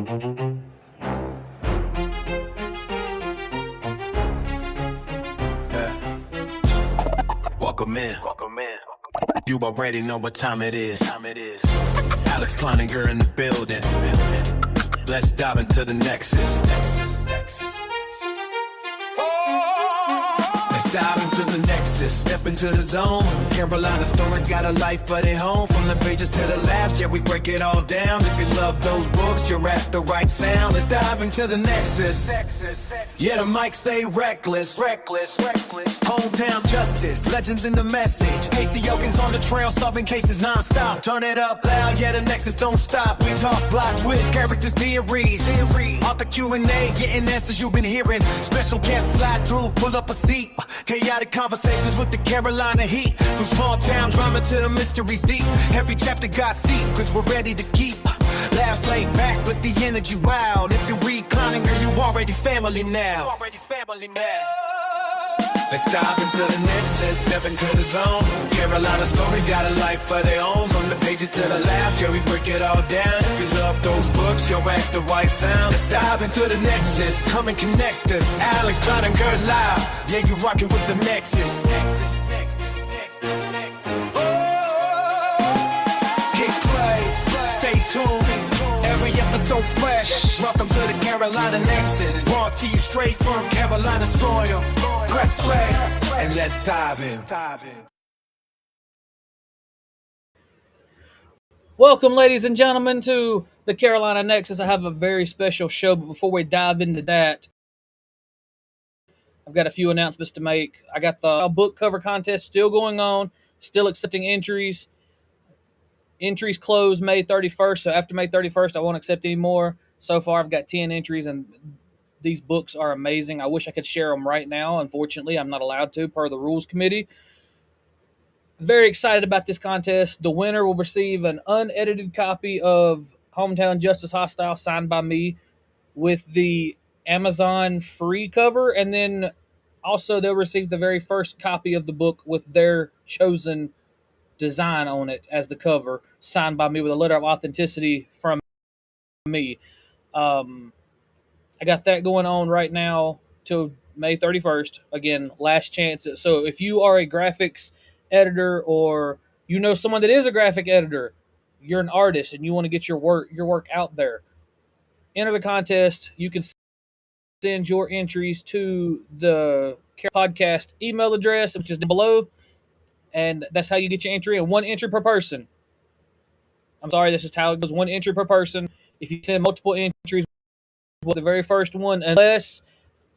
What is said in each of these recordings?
Welcome in. You already know what time it is. Alex Kleininger in the building. Let's dive into the Nexus. Let's dive into the Nexus. Step into the zone. Carolina stories got a life of their home. From the pages to the labs, yeah, we break it all down. If you love those books, you're at the right sound. Let's dive into the Nexus. Yeah, the mic stay reckless. Hometown justice, legends in the message. Casey Elkins on the trail, solving cases non-stop. Turn it up loud, yeah, the Nexus don't stop. We talk plot twists, characters, theories. Author Q&A, getting answers you've been hearing. Special guests slide through, pull up a seat. Chaotic conversations with the Carolina heat. From small town drama to the mysteries deep. Every chapter got secrets we're ready to keep. Laughs laid back, but the energy wild. If you read Kleininger, you already family now. Let's dive into the Nexus, step into the zone. Carolina stories got a life of their own. From the pages to the labs, yeah, we break it all down. If you love those books, you're at the right sound. Let's dive into the Nexus, come and connect us. Alex Kleininger live, yeah, you rocking with the Nexus. Hit play, stay tuned. Every episode fresh. Welcome to the Carolina Nexus. Brought to you straight from Carolina soil. Press play and let's dive in. Welcome, ladies and gentlemen, to the Carolina Nexus. I have a very special show, but before we dive into that, I've got a few announcements to make. I got the book cover contest still going on, still accepting entries. Entries close May 31st, so after May 31st, I won't accept any more. So far, I've got 10 entries, and these books are amazing. I wish I could share them right now. Unfortunately, I'm not allowed to per the rules committee. Very excited about this contest. The winner will receive an unedited copy of Hometown Justice Hostile signed by me with the Amazon free cover, and then also they'll receive the very first copy of the book with their chosen design on it as the cover, signed by me with a letter of authenticity from me. I got that going on right now till May 31st. Again, last chance. So if you are a graphics editor or you know someone that is a graphic editor, you're an artist and you want to get your work out there, enter the contest. You can send your entries to the podcast email address, which is down below, and that's how you get your entry. And one entry per person. I'm sorry, this is how it goes. One entry per person. If you send multiple entries, the very first one, unless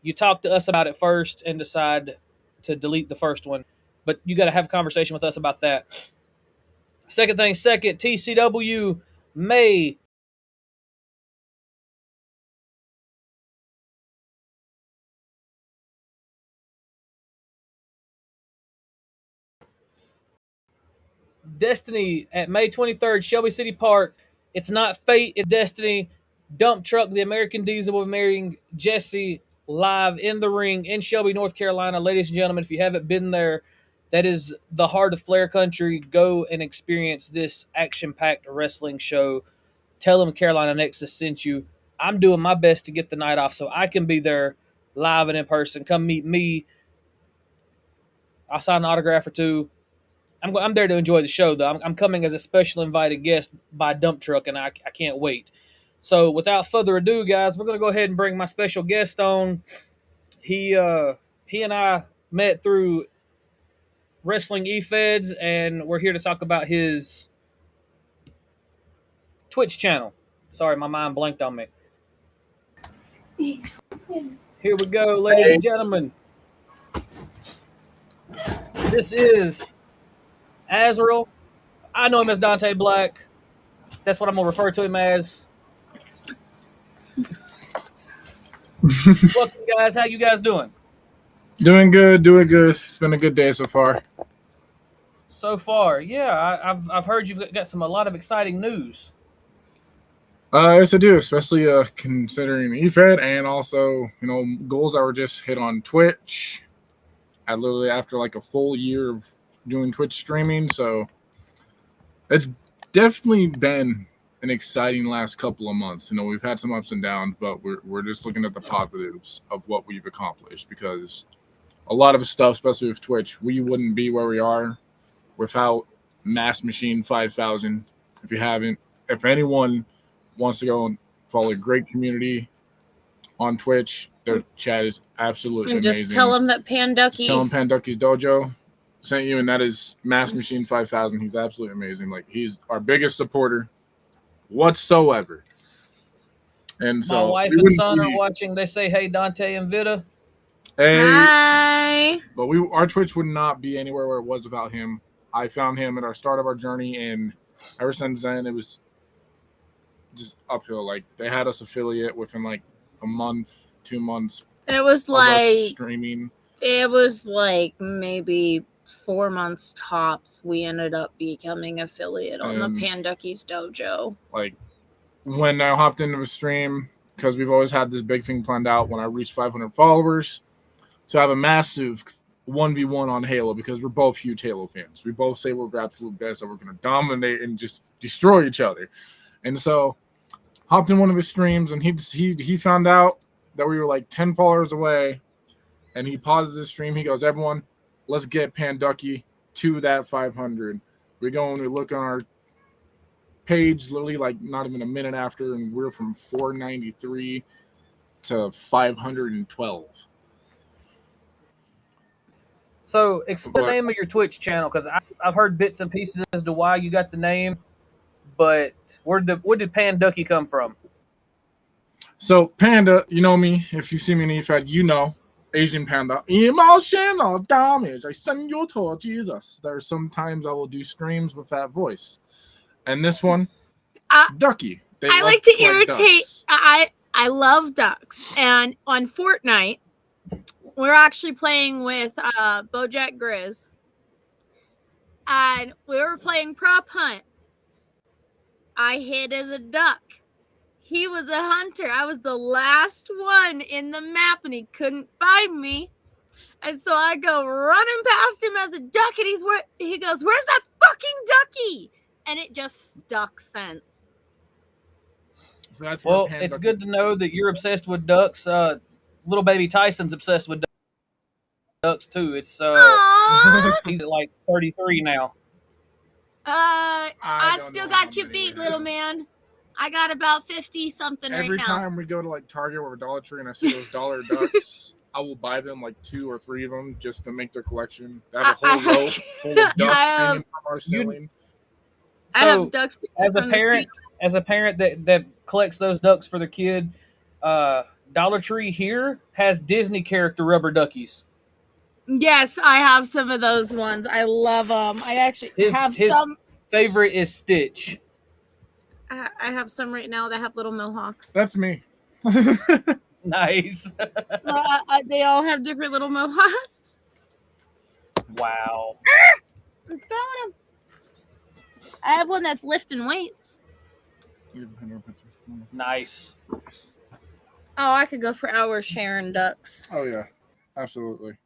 you talk to us about it first and decide to delete the first one. But you got to have a conversation with us about that. Second, TCW May Destiny at May 23rd, Shelby City Park. It's not fate, it's destiny. Dump Truck, the American Diesel, will be marrying Jesse live in the ring in Shelby, North Carolina. Ladies and gentlemen, if you haven't been there, that is the heart of Flair Country. Go and experience this action-packed wrestling show. Tell them Carolina Nexus sent you. I'm doing my best to get the night off so I can be there live and in person. Come meet me. I'll sign an autograph or two. I'm there to enjoy the show, though. I'm coming as a special invited guest by Dump Truck, and I can't wait. So without further ado, guys, we're going to go ahead and bring my special guest on. He and I met through Wrestling E-Feds, and we're here to talk about his Twitch channel. Sorry, my mind blanked on me. Here we go, ladies and gentlemen. This is Azrael. I know him as Dante Black. That's what I'm going to refer to him as. Welcome, guys. How you guys doing? Doing good. It's been a good day so far. Yeah. I've heard you've got a lot of exciting news. Yes, I do, especially considering EFED and also, goals that were just hit on Twitch. I literally after like a full year of doing Twitch streaming, so it's definitely been an exciting last couple of months. You know, we've had some ups and downs, but we're just looking at the positives of what we've accomplished, because a lot of stuff, especially with Twitch, we wouldn't be where we are without Mass Machine 5000. If anyone wants to go and follow a great community on Twitch, their chat is absolutely and amazing. Just tell them that Panducky. Just tell him Panducky's Dojo sent you, and that is Mass Machine 5000. He's absolutely amazing. Like, he's our biggest supporter whatsoever. And so my wife and son are watching. They say, "Hey, Dante and Vita." Hey, Hi. but our Twitch would not be anywhere where it was without him. I found him at our start of our journey, and ever since then, it was just uphill. Like, they had us affiliate within like a month, 2 months. It was like streaming. It was like maybe 4 months tops. We ended up becoming affiliate on the Panducky's Dojo. Like, when I hopped into the stream, because we've always had this big thing planned out when I reached 500 followers, to have a massive 1v1 on Halo, because we're both huge Halo fans. We both say we're the absolute best and we're going to dominate and just destroy each other. And so, hopped in one of his streams, and he found out that we were like 10 followers away, and he pauses his stream. He goes, "Everyone, let's get Panducky to that 500. We go and we look on our page, literally like not even a minute after, and we're from 493 to 512. So, explain the name of your Twitch channel, because I've heard bits and pieces as to why you got the name, but where did Panducky come from? So, Panda, you know me. If you see me in EFAD, you know. Asian Panda. Emotional damage. I send you to Jesus. There's sometimes I will do streams with that voice. And this one, Ducky. I like to irritate. I love ducks. And on Fortnite, we're actually playing with Bojack Grizz. And we were playing prop hunt. I hid as a duck. He was a hunter. I was the last one in the map, and he couldn't find me. And so I go running past him as a duck, and he goes, "Where's that fucking ducky?" And it just stuck since. So that's it's good to know that you're obsessed with ducks. Little baby Tyson's obsessed with ducks too. It's he's at like 33 now. I still got you beat, little man. I got about 50 something right now. Every time we go to like Target or Dollar Tree and I see those dollar ducks, I will buy them like 2 or 3 of them just to make their collection. They have a whole row full of ducks hanging from our ceiling. So, as a parent that collects those ducks for their kid, Dollar Tree here has Disney character rubber duckies. Yes, I have some of those ones. I love them. I actually have some. Favorite is Stitch. I have some right now that have little mohawks. That's me. Nice. They all have different little mohawks. Wow. I have one that's lifting weights. Nice. Oh, I could go for hours sharing ducks. Oh, yeah. Absolutely.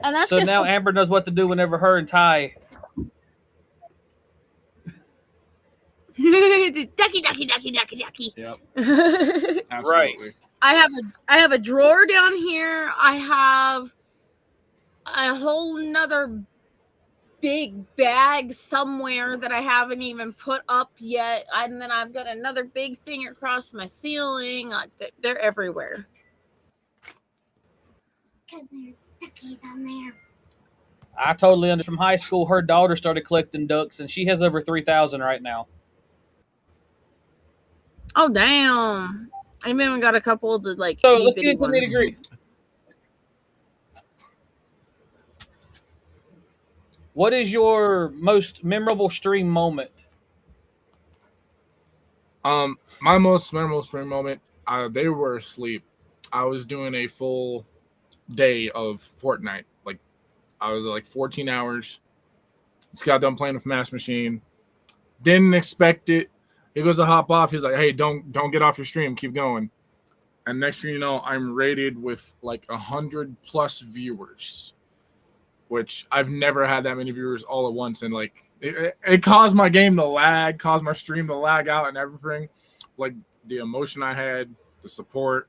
And that's so now Amber knows what to do whenever her and Ty. ducky. Yep. Right. I have a drawer down here. I have a whole nother big bag somewhere that I haven't even put up yet. And then I've got another big thing across my ceiling. They're everywhere. Because there's duckies on there. I totally understand. From high school, her daughter started collecting ducks, and she has over 3,000 right now. Oh, damn. I've even got a couple of like. So let's get into the nitty-gritty. What is your most memorable stream moment? My most memorable stream moment, they were asleep. I was doing a full day of Fortnite. Like, I was like 14 hours. Just got done playing with Mass Machine. Didn't expect it. He goes to hop off. He's like, "Hey, don't get off your stream. Keep going." And next thing you know, I'm rated with like 100+ viewers which I've never had that many viewers all at once, and like it caused my game to lag, caused my stream to lag out, and everything. Like the emotion I had, the support,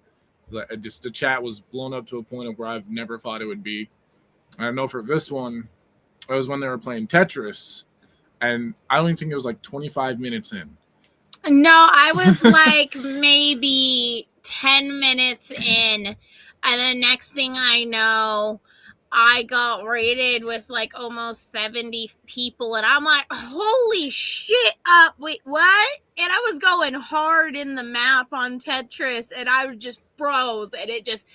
just the chat was blown up to a point of where I've never thought it would be. And I know for this one, it was when they were playing Tetris, and I don't even think it was like 25 minutes in. No, I was like maybe 10 minutes in, and the next thing I know, I got rated with like almost 70 people, and I'm like, holy shit, wait, what? And I was going hard in the map on Tetris, and I just froze, and it just,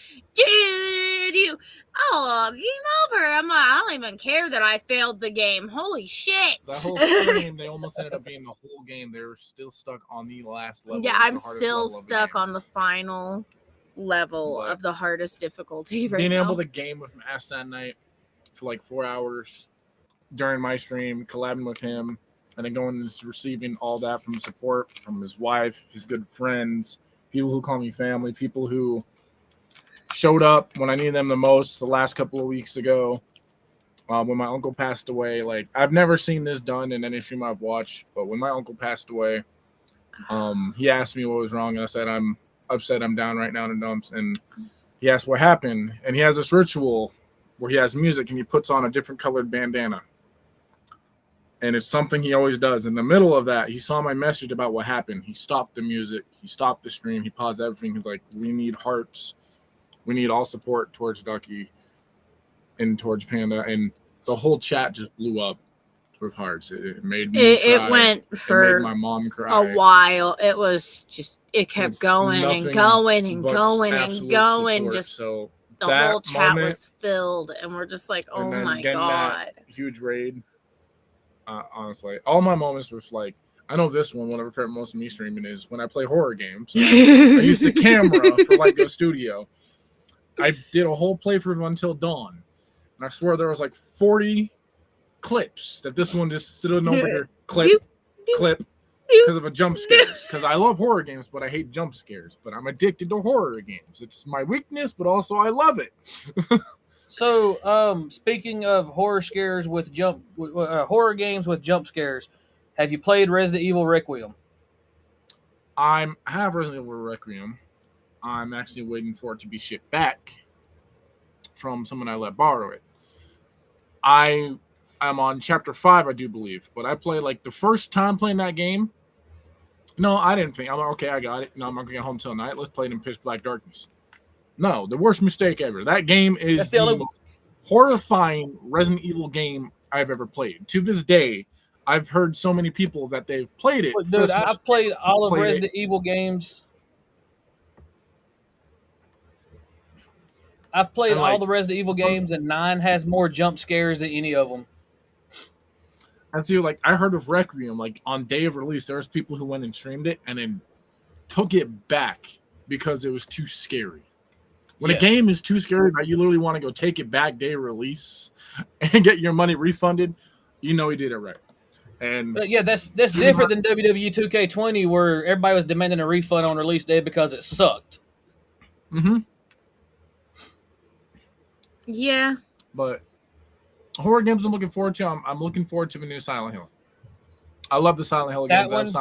oh, game over. I'm like, I don't even care that I failed the game. Holy shit. That whole game, they almost ended up being the whole game. They were still stuck on the last level. Yeah, I'm still stuck on the final level of the hardest difficulty right being now. able to game with Mass that night for like 4 hours during my stream, collabing with him, and then going and receiving all that from support from his wife, his good friends, people who call me family, people who showed up when I needed them the most the last couple of weeks ago. When my uncle passed away, like I've never seen this done in any stream I've watched, but when my uncle passed away, he asked me what was wrong, and I said, I'm upset, I'm down right now in the dumps. And he asked what happened, and he has this ritual where he has music and he puts on a different colored bandana, and it's something he always does. In the middle of that, he saw my message about what happened. He stopped the music, he stopped the stream, he paused everything. He's like, we need hearts, we need all support towards Ducky and towards Panda, and the whole chat just blew up with hearts. It made me cry. It went for made my mom cry a while. It was just, it kept going and going and going and going. Support. Just so the whole chat was filled, and we're just like, oh my god, huge raid. Honestly, all my moments was like, I know this one, whenever favorite most of me streaming is when I play horror games. I used the camera for like Go Studio. I did a whole playthrough Until Dawn, and I swear there was like 40 clips that this one just stood over here, clip, because of a jump scares. Because I love horror games, but I hate jump scares. But I'm addicted to horror games. It's my weakness, but also I love it. So, speaking of horror scares with horror games with jump scares, have you played Resident Evil Requiem? I have Resident Evil Requiem. I'm actually waiting for it to be shipped back from someone I let borrow it. I'm on chapter 5, I do believe, but I played like the first time playing that game. No, I didn't think. I'm like, okay, I got it. No, I'm not going to get home till night. Let's play it in pitch black darkness. No, the worst mistake ever. That game is the most horrifying Resident Evil game I've ever played. To this day, I've heard so many people that they've played it. Dude, I've played all of Resident Evil games. I've played all the Resident Evil games, and 9 has more jump scares than any of them. And so, like, I heard of Requiem, like, on day of release, there was people who went and streamed it and then took it back because it was too scary. When a game is too scary that you literally want to go take it back day of release and get your money refunded, you know he did it right. And but yeah, that's different than WWE 2K20, where everybody was demanding a refund on release day because it sucked. Mm-hmm. Yeah. But horror games I'm looking forward to. I'm looking forward to the new Silent Hill. I love the Silent Hill games.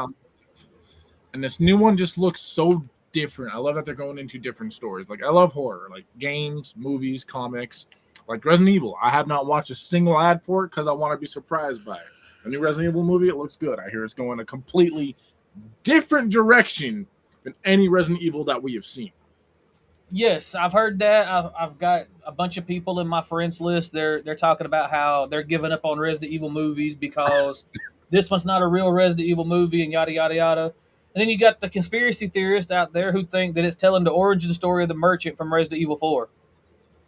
And this new one just looks so different. I love that they're going into different stories. Like, I love horror, like games, movies, comics, like Resident Evil. I have not watched a single ad for it because I want to be surprised by it. The new Resident Evil movie, it looks good. I hear it's going a completely different direction than any Resident Evil that we have seen. Yes, I've heard that. I've got a bunch of people in my friends list. They're talking about how they're giving up on Resident Evil movies because this one's not a real Resident Evil movie and yada, yada, yada. And then you got the conspiracy theorists out there who think that it's telling the origin story of the merchant from Resident Evil 4.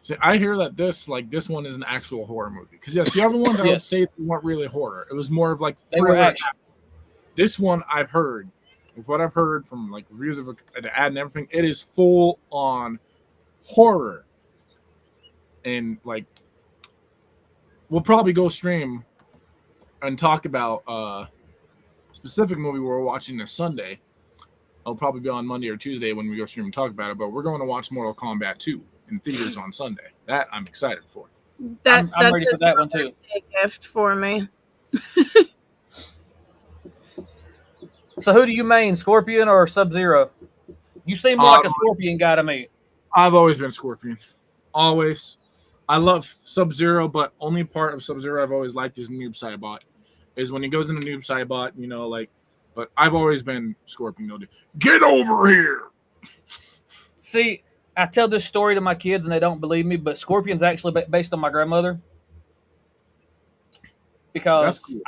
See, I hear that this one is an actual horror movie. Because, yes, the other ones I would say they weren't really horror. It was more of like they were action. This one I've heard, with what I've heard from like reviews of the ad and everything, it is full on horror. And like, we'll probably go stream and talk about specific movie we're watching this Sunday. It'll probably be on Monday or Tuesday when we go stream and talk about it, but we're going to watch Mortal Kombat 2 in theaters on Sunday. That I'm excited for. That I'm that's ready for his that one too. birthday gift for me. So who do you main, Scorpion or Sub-Zero? You seem more like Um, a Scorpion guy to me. I've always been Scorpion. Always. I love Sub Zero, but only part of Sub Zero I've always liked is Noob Saibot. Is when he goes into Noob Saibot, like. But I've always been Scorpion. Get over here. See, I tell this story to my kids and they don't believe me, but Scorpion's actually based on my grandmother That's because cool.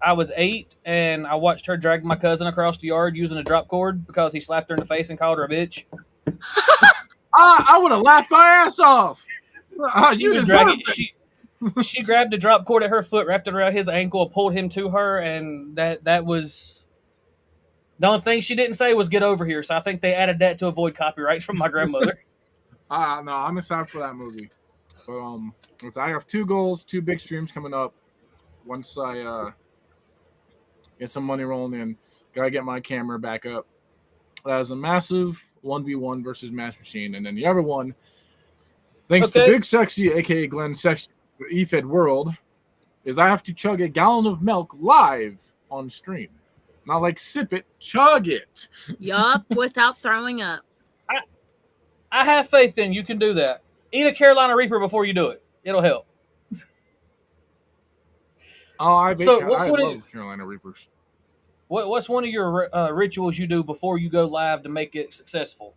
I was 8 and I watched her drag my cousin across the yard using a drop cord because he slapped her in the face and called her a bitch. I would have laughed my ass off. You deserve it. She grabbed the drop cord at her foot, wrapped it around his ankle, pulled him to her, and that was the only thing she didn't say was "get over here." So I think they added that to avoid copyright from my grandmother. No, I'm excited for that movie. But I have 2 goals, 2 big streams coming up. Once I get some money rolling in, gotta get my camera back up. That is a massive 1v1 versus Match Machine, and then the other one, thanks to Big Sexy, aka Glenn Sexy, the eFed World, is I have to chug a gallon of milk live on stream. Not like sip it, chug it. Yup, without throwing up. I have faith in you can do that. Eat a Carolina Reaper before you do it. It'll help. Oh, I love Carolina Reapers. What's one of your rituals you do before you go live to make it successful?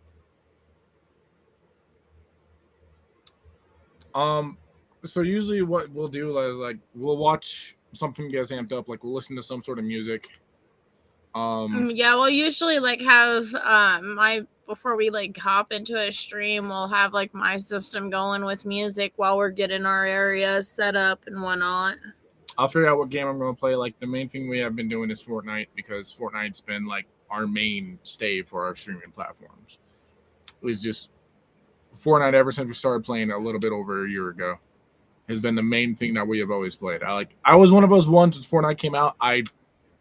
So usually what we'll do is we'll watch something gets amped up, like we'll listen to some sort of music. Yeah, we'll usually have before we hop into a stream, we'll have my system going with music while we're getting our areas set up and whatnot. I'll figure out what game I'm going to play. The main thing we have been doing is Fortnite, because Fortnite's been our mainstay for our streaming platforms. It was just Fortnite ever since we started playing a little bit over a year ago has been the main thing that we have always played. I was one of those ones when Fortnite came out. I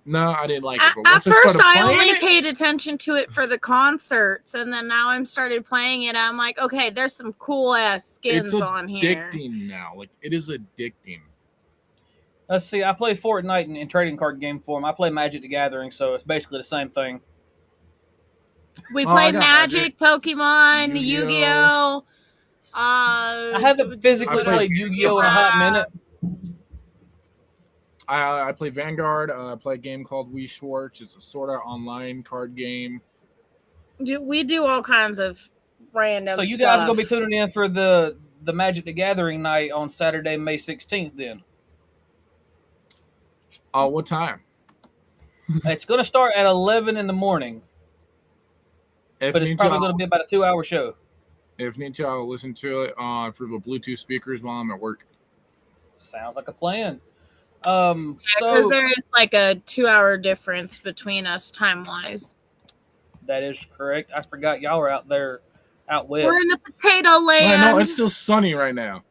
didn't like it. But At first, I only paid attention to it for the concerts, and then now I'm started playing it. I'm like, okay, there's some cool ass skins on here. It's addicting now. It is addicting. Let's see. I play Fortnite in trading card game form. I play Magic the Gathering, so it's basically the same thing. We play Magic, Pokemon, Yu-Gi-Oh. I haven't physically played Yu-Gi-Oh in a hot minute. I play Vanguard. I play a game called Wii Schwartz. It's a sort of online card game. We do all kinds of random. So you guys are gonna be tuning in for the Magic the Gathering night on Saturday, May 16th. Then. What time? It's gonna start at 11 in the morning, but it's probably gonna be about a 2-hour show. If need to, I'll listen to it through the Bluetooth speakers while I'm at work. Sounds like a plan. Because there is a 2-hour difference between us time-wise. That is correct. I forgot y'all were out there, out west. We're in the potato land. No, it's still sunny right now.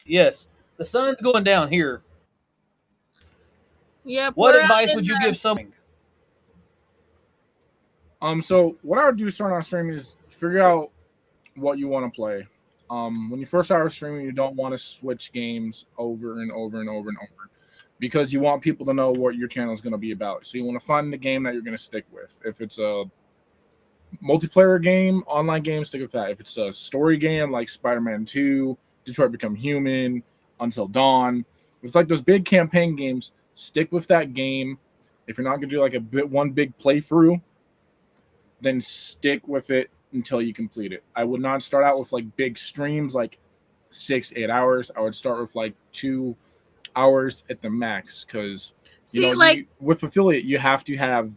Yes, the sun's going down here. Yep. What advice would you give someone? So what I would do starting on streaming is figure out what you want to play. When you first start streaming, you don't want to switch games over and over and over and over, because you want people to know what your channel is going to be about. So you want to find the game that you're going to stick with. If it's a multiplayer game, online game, stick with that. If it's a story game like Spider-Man 2, Detroit Become Human, Until Dawn, it's those big campaign games, stick with that game. If you're not going to do one big playthrough, then stick with it until you complete it. I would not start out with big streams 6-8 hours. I would start with 2 hours at the max, because with affiliate you have to have,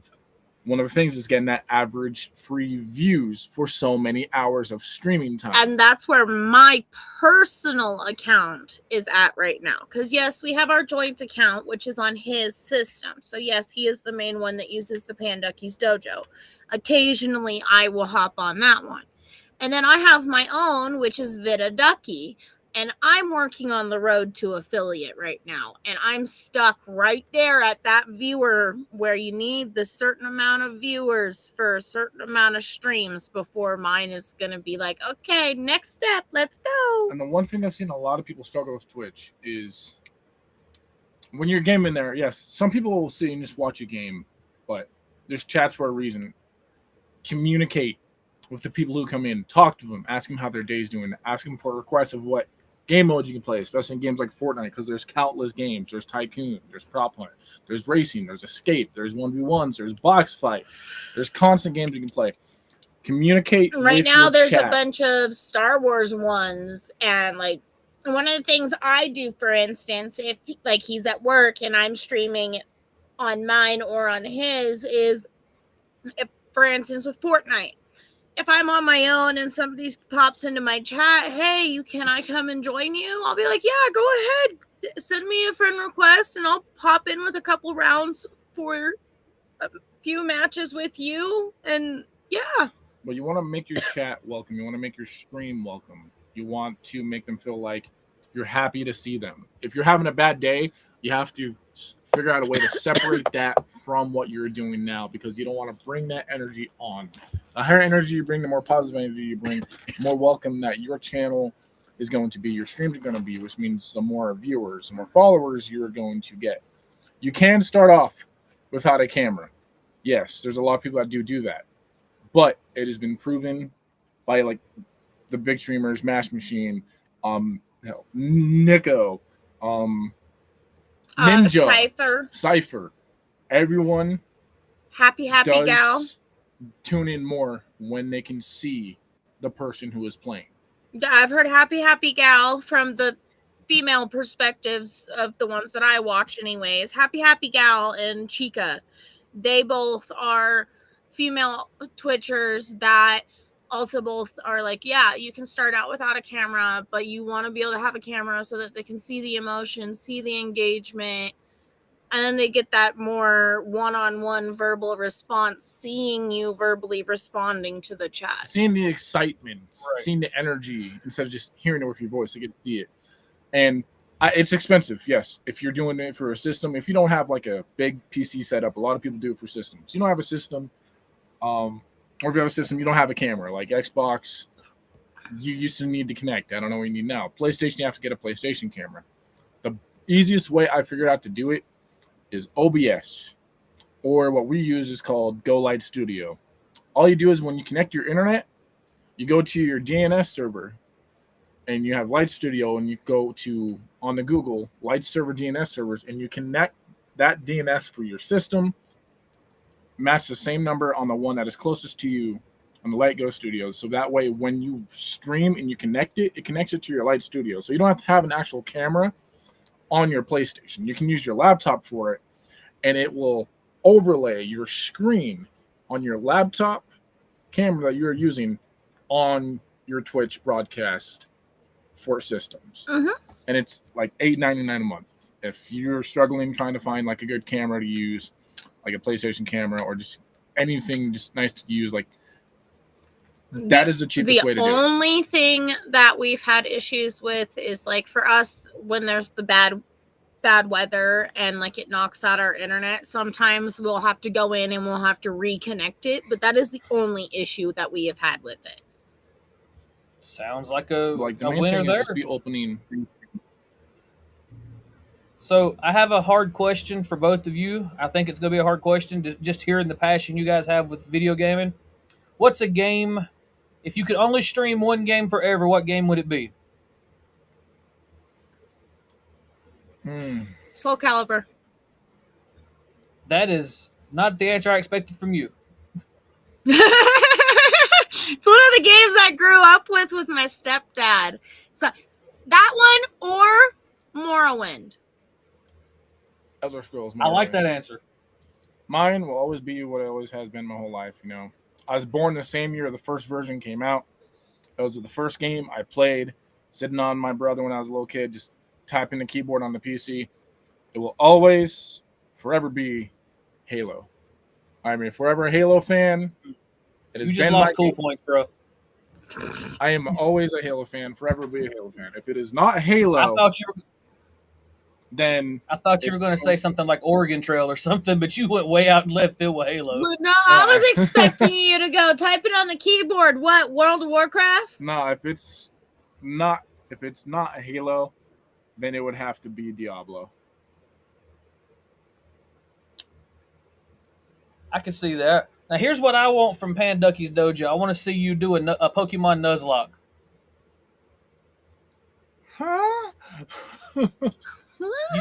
one of the things is getting that average free views for so many hours of streaming time. And that's where my personal account is at right now. Because yes, we have our joint account, which is on his system. So yes, he is the main one that uses the Panducky's Dojo. Occasionally, I will hop on that one. And then I have my own, which is Vita Ducky. And I'm working on the road to affiliate right now. And I'm stuck right there at that viewer where you need the certain amount of viewers for a certain amount of streams before mine is going to be like, okay, next step, let's go. And the one thing I've seen a lot of people struggle with Twitch is when you're gaming there, yes, some people will sit and just watch a game, but there's chats for a reason. Communicate with the people who come in, talk to them, ask them how their day's doing, ask them for requests of what game modes you can play, especially in games like Fortnite, because there's countless games. There's Tycoon, there's Prop Hunt, there's Racing, there's Escape, there's 1v1s, there's Box Fight. There's constant games you can play. Communicate. Right now, there's chat. a bunch of Star Wars ones, and like one of the things I do, for instance, if like he's at work and I'm streaming on mine or on his, is if, for instance, with Fortnite. If I'm on my own and somebody pops into my chat, hey, can I come and join you? I'll be like, yeah, go ahead. Send me a friend request and I'll pop in with a couple rounds for a few matches with you. And yeah. But you want to make your chat welcome. You want to make your stream welcome. You want to make them feel like you're happy to see them. If you're having a bad day, you have to figure out a way to separate that from what you're doing now, because you don't want to bring that energy on. The higher energy you bring, the more positive energy you bring, the more welcome that your channel is going to be, your streams are going to be, which means the more viewers, the more followers you're going to get. You can start off without a camera. Yes, there's a lot of people that do that. But it has been proven by like the big streamers, Mash Machine, Nico, Ninja, Cypher. Everyone Happy does Gal tune in more when they can see the person who is playing. I've heard Happy Gal from the female perspectives of the ones that I watch anyways. Happy Gal and Chica. They both are female Twitchers that also both are like, yeah, you can start out without a camera, but you want to be able to have a camera so that they can see the emotion, see the engagement, and then they get that more one-on-one verbal response, seeing you verbally responding to the chat. Seeing the excitement, right. Seeing the energy, instead of just hearing it with your voice, you get to see it. And it's expensive, yes, if you're doing it for a system. If you don't have like a big PC setup, a lot of people do it for systems. You don't have a system, or if you have a system, you don't have a camera, like Xbox, you used to need to connect. I don't know what you need now. PlayStation, you have to get a PlayStation camera. The easiest way I figured out to do it is OBS, or what we use is called Go Light Studio. All you do is when you connect your internet, you go to your DNS server, and you have Light Studio, and you go to, on the Google, Light Server DNS servers, and you connect that DNS for your system, match the same number on the one that is closest to you on the Light Go Studio. So that way, when you stream and you connect it, it connects it to your Light Studio. So you don't have to have an actual camera on your PlayStation. You can use your laptop for it, and it will overlay your screen on your laptop camera that you're using on your Twitch broadcast for systems. Mm-hmm. And it's like $8.99 a month. If you're struggling trying to find like a good camera to use, like a PlayStation camera or just anything just nice to use, like that is the cheapest way to do it. The only thing that we've had issues with is like for us when there's the bad weather and like it knocks out our internet, sometimes we'll have to go in and we'll have to reconnect it, but that is the only issue that we have had with it. Sounds like a main winner thing there. is just be opening. So I have a hard question for both of you. I think it's going to be a hard question, just hearing the passion you guys have with video gaming. What's a game, if you could only stream one game forever, what game would it be? Soul Calibur. That is not the answer I expected from you. It's one of the games I grew up with my stepdad. So that one or Morrowind. Elder Scrolls. I like that answer. Mine will always be what it always has been my whole life. You know, I was born the same year the first version came out. It was the first game I played, sitting on my brother when I was a little kid, just typing the keyboard on the PC. It will always, forever be Halo. I'm a forever Halo fan. It has You just been lost my cool game. points, bro. I am always a Halo fan, forever be a Halo fan. If it is not I Halo, thought you were then going to say something like Oregon Trail or something, but you went way out in left field with Halo. No, I was expecting you to go type it on the keyboard. What, World of Warcraft? no, if it's not Halo, then it would have to be Diablo. I can see that. Now, here's what I want from Panducky's Dojo. I want to see you do a Pokemon Nuzlocke. Huh?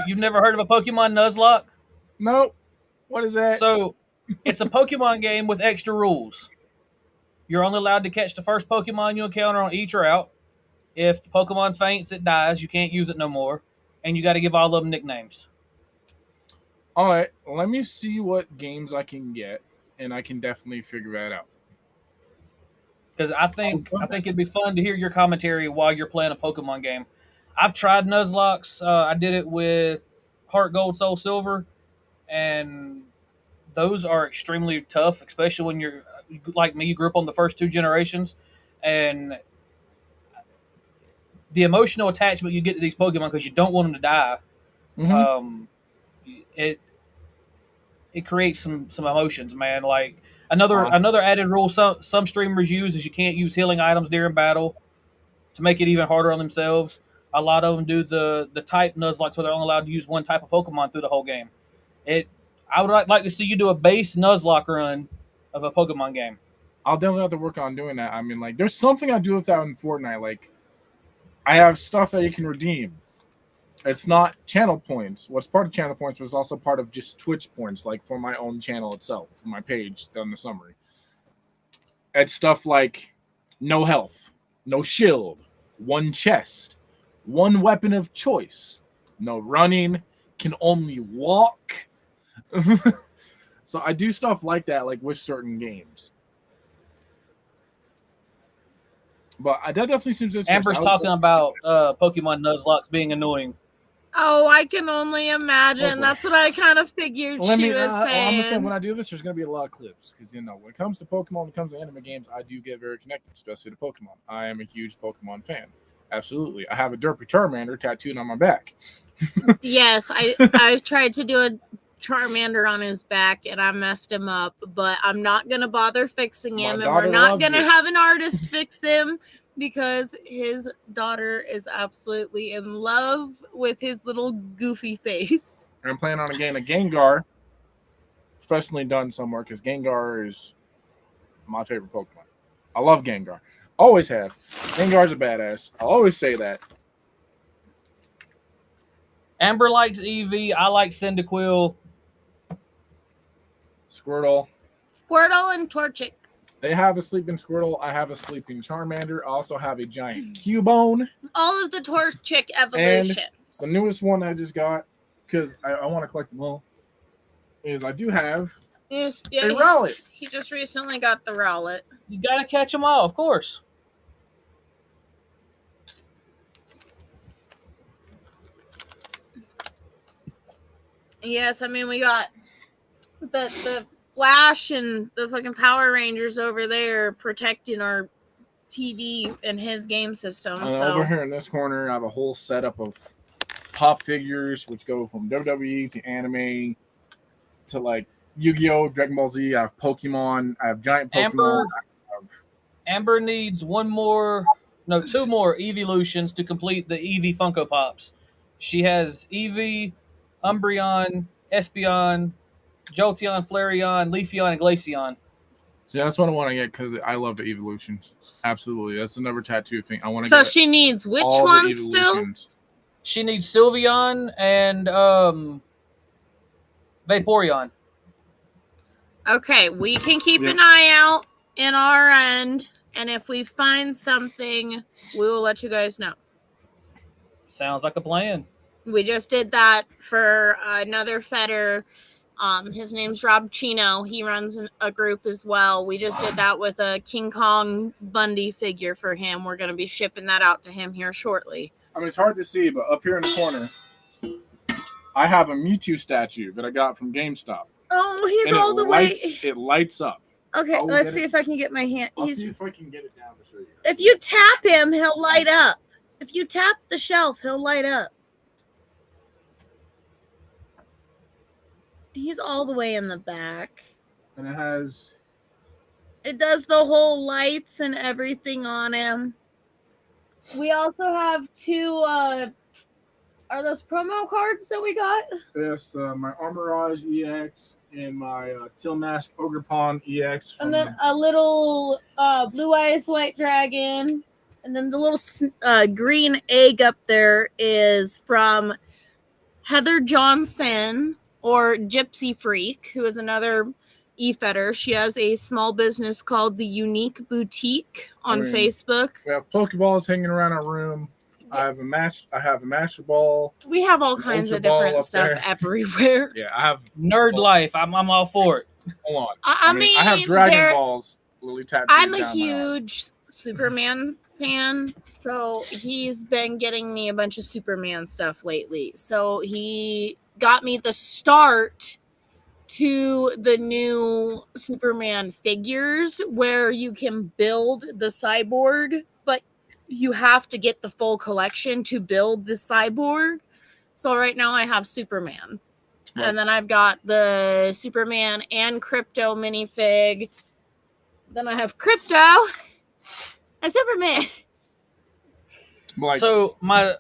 You've never heard of a Pokemon Nuzlocke? Nope. What is that? So, it's a Pokemon game with extra rules. You're only allowed to catch the first Pokemon you encounter on each route. If the Pokemon faints, it dies. You can't use it no more. And you got to give all of them nicknames. All right, let me see what games I can get, and I can definitely figure that out. Because I think it'd be fun to hear your commentary while you're playing a Pokemon game. I've tried Nuzlocks. I did it with Heart Gold, Soul Silver, and those are extremely tough, especially when you're like me. You grew up on the first two generations, and the emotional attachment you get to these Pokemon because you don't want them to die. Mm-hmm. It creates some emotions, man. Like another added rule some streamers use is you can't use healing items during battle to make it even harder on themselves. A lot of them do the type Nuzlocke, so they're only allowed to use one type of Pokemon through the whole game. I would like to see you do a base Nuzlocke run of a Pokemon game. I'll definitely have to work on doing that. I mean, like, there's something I do with that in Fortnite. Like, I have stuff that you can redeem. It's not channel points. What's part of channel points was also part of just Twitch points, like for my own channel itself, for my page, done the summary. It's stuff like no health, no shield, one chest, one weapon of choice, no running, can only walk. So I do stuff like that, like with certain games. But that definitely seems interesting. Amber's talking about Pokemon Nuzlocks being annoying. Oh, I can only imagine. That's what I kind of figured she was saying. I'm gonna say when I do this, there's gonna be a lot of clips because when it comes to Pokemon, when it comes to anime games, I do get very connected, especially to Pokemon. I am a huge Pokemon fan. Absolutely, I have a Derpy Charmander tattooed on my back. Yes, I've tried to do a Charmander on his back and I messed him up, but I'm not gonna bother fixing him, and we're not gonna have an artist fix him. Because his daughter is absolutely in love with his little goofy face. I'm playing on a game of Gengar, professionally done somewhere, because Gengar is my favorite Pokemon. I love Gengar. Always have. Gengar's a badass. I'll always say that. Amber likes Eevee. I like Cyndaquil. Squirtle and Torchic. They have a sleeping Squirtle. I have a sleeping Charmander. I also have a giant Cubone. All of the Torchic evolutions. And the newest one I just got, because I want to collect them all, is I do have a Rowlet. He just recently got the Rowlet. You got to catch them all, of course. Yes, I mean, we got the Flash and the fucking Power Rangers over there protecting our TV and his game system. And over here in this corner, I have a whole setup of pop figures, which go from WWE to anime to like Yu-Gi-Oh, Dragon Ball Z. I have Pokemon. I have giant Pokemon. Amber needs two more Evolutions to complete the Eevee Funko Pops. She has Eevee, Umbreon, Espeon, Jolteon, Flareon, Leafeon, and Glaceon. See, that's what I want to get because I love the evolutions. Absolutely, that's another tattoo thing I want to get. So she needs which one still? She needs Sylveon and Vaporeon. Okay, we can keep an eye out in our end, and if we find something, we will let you guys know. Sounds like a plan. We just did that for another Feder. His name's Rob Chino. He runs a group as well. We just did that with a King Kong Bundy figure for him. We're going to be shipping that out to him here shortly. I mean, it's hard to see, but up here in the corner, I have a Mewtwo statue that I got from GameStop. Oh, he's all the way. It lights up. Okay, I'll let's get see it. if I can get my hand. I'll see if I can get it down to show you. If you tap him, he'll light up. If you tap the shelf, he'll light up. He's all the way in the back. And it has. It does the whole lights and everything on him. We also have 2 are those promo cards that we got? Yes, my Armorage EX and my Tilmask Ogre Pawn EX. And then a little Blue Eyes White Dragon. And then the little green egg up there is from Heather Johnson, or Gypsy Freak, who is another e-fetter. She has a small business called the Unique Boutique on Facebook. We have Pokeballs hanging around our room. I have a Master Ball. We have all kinds of different stuff everywhere. Yeah, I have Nerd life. I'm all for it. Hold on. I mean, I have Dragon Balls literally tattooed. I'm a huge Superman fan, so he's been getting me a bunch of Superman stuff lately. So he got me the start to the new Superman figures where you can build the cyborg, but you have to get the full collection to build the cyborg. So right now I have Superman. Right. And then I've got the Superman and Crypto minifig. Then I have Crypto and Superman. So my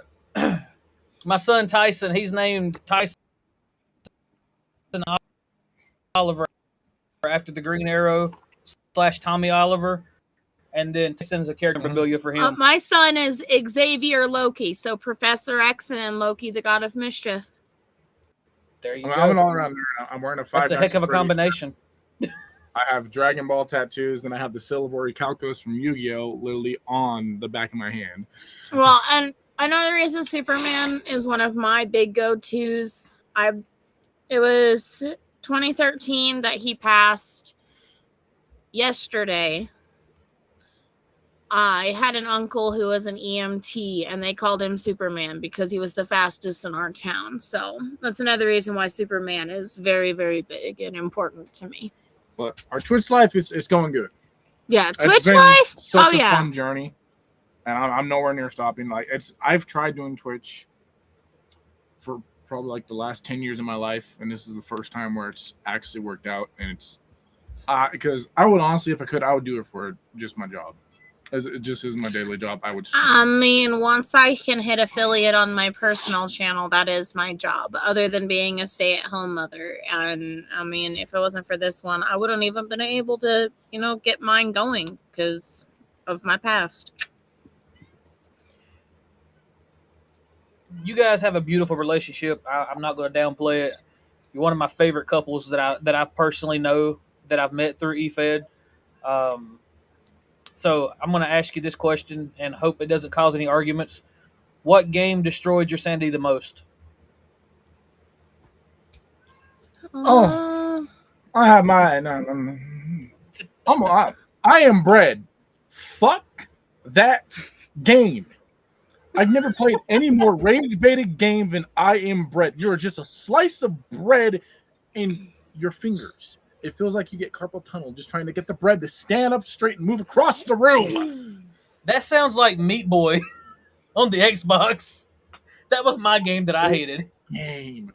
son Tyson, he's named Tyson Oliver after the Green Arrow / Tommy Oliver, and then Tyson's a character memorabilia for him. My son is Xavier Loki, so Professor X and Loki, the God of Mischief. There you go. I'm an all-around nerd. I'm wearing a 5. That's a heck of a combination. I have Dragon Ball tattoos, and I have the Silvery Calcos from Yu-Gi-Oh! Literally on the back of my hand. Well, and another reason Superman is one of my big go-tos. It was 2013 that he passed. Yesterday, I had an uncle who was an EMT, and they called him Superman because he was the fastest in our town. So that's another reason why Superman is very, very big and important to me. But our Twitch life is going good. Yeah, Twitch life. Such a fun journey, and I'm nowhere near stopping. I've tried doing Twitch for probably like the last 10 years of my life, and this is the first time where it's actually worked out. And it's because I would honestly, if I could, I would do it for just my job. As it just is my daily job, I would. I mean, once I can hit affiliate on my personal channel, that is my job, other than being a stay-at-home mother. And I mean, if it wasn't for this one, I wouldn't even been able to, get mine going because of my past. You guys have a beautiful relationship. I'm not going to downplay it. You're one of my favorite couples that I personally know, that I've met through eFed. So I'm going to ask you this question and hope it doesn't cause any arguments. What game destroyed your sanity the most? I have mine. I am bread. Fuck that game. I've never played any more rage-baited game than I Am Bread. You're just a slice of bread in your fingers. It feels like you get carpal tunnel just trying to get the bread to stand up straight and move across the room. That sounds like Meat Boy on the Xbox. That was my game that I hated. Game.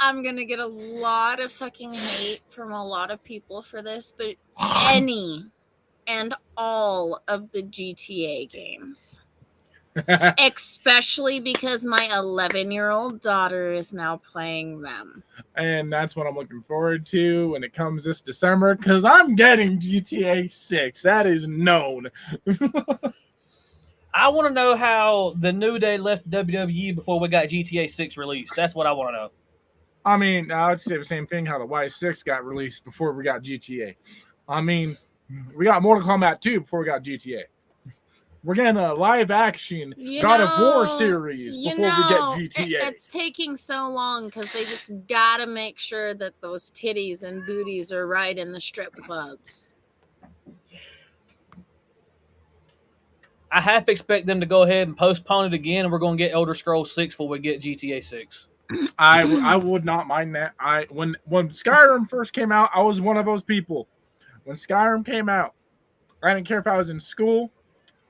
I'm going to get a lot of fucking hate from a lot of people for this, but any and all of the GTA games. Especially because my 11-year-old daughter is now playing them. And that's what I'm looking forward to when it comes this December, because I'm getting GTA 6. That is known. I want to know how the New Day left WWE before we got GTA 6 released. That's what I want to know. I mean, I would say the same thing, how the Y6 got released before we got GTA. I mean, we got Mortal Kombat 2 before we got GTA. We're getting a live-action God of War series before we get GTA. It's taking so long because they just got to make sure that those titties and booties are right in the strip clubs. I half expect them to go ahead and postpone it again, and we're going to get Elder Scrolls 6 before we get GTA 6. I would not mind that. When Skyrim first came out, I was one of those people. When Skyrim came out, I didn't care if I was in school.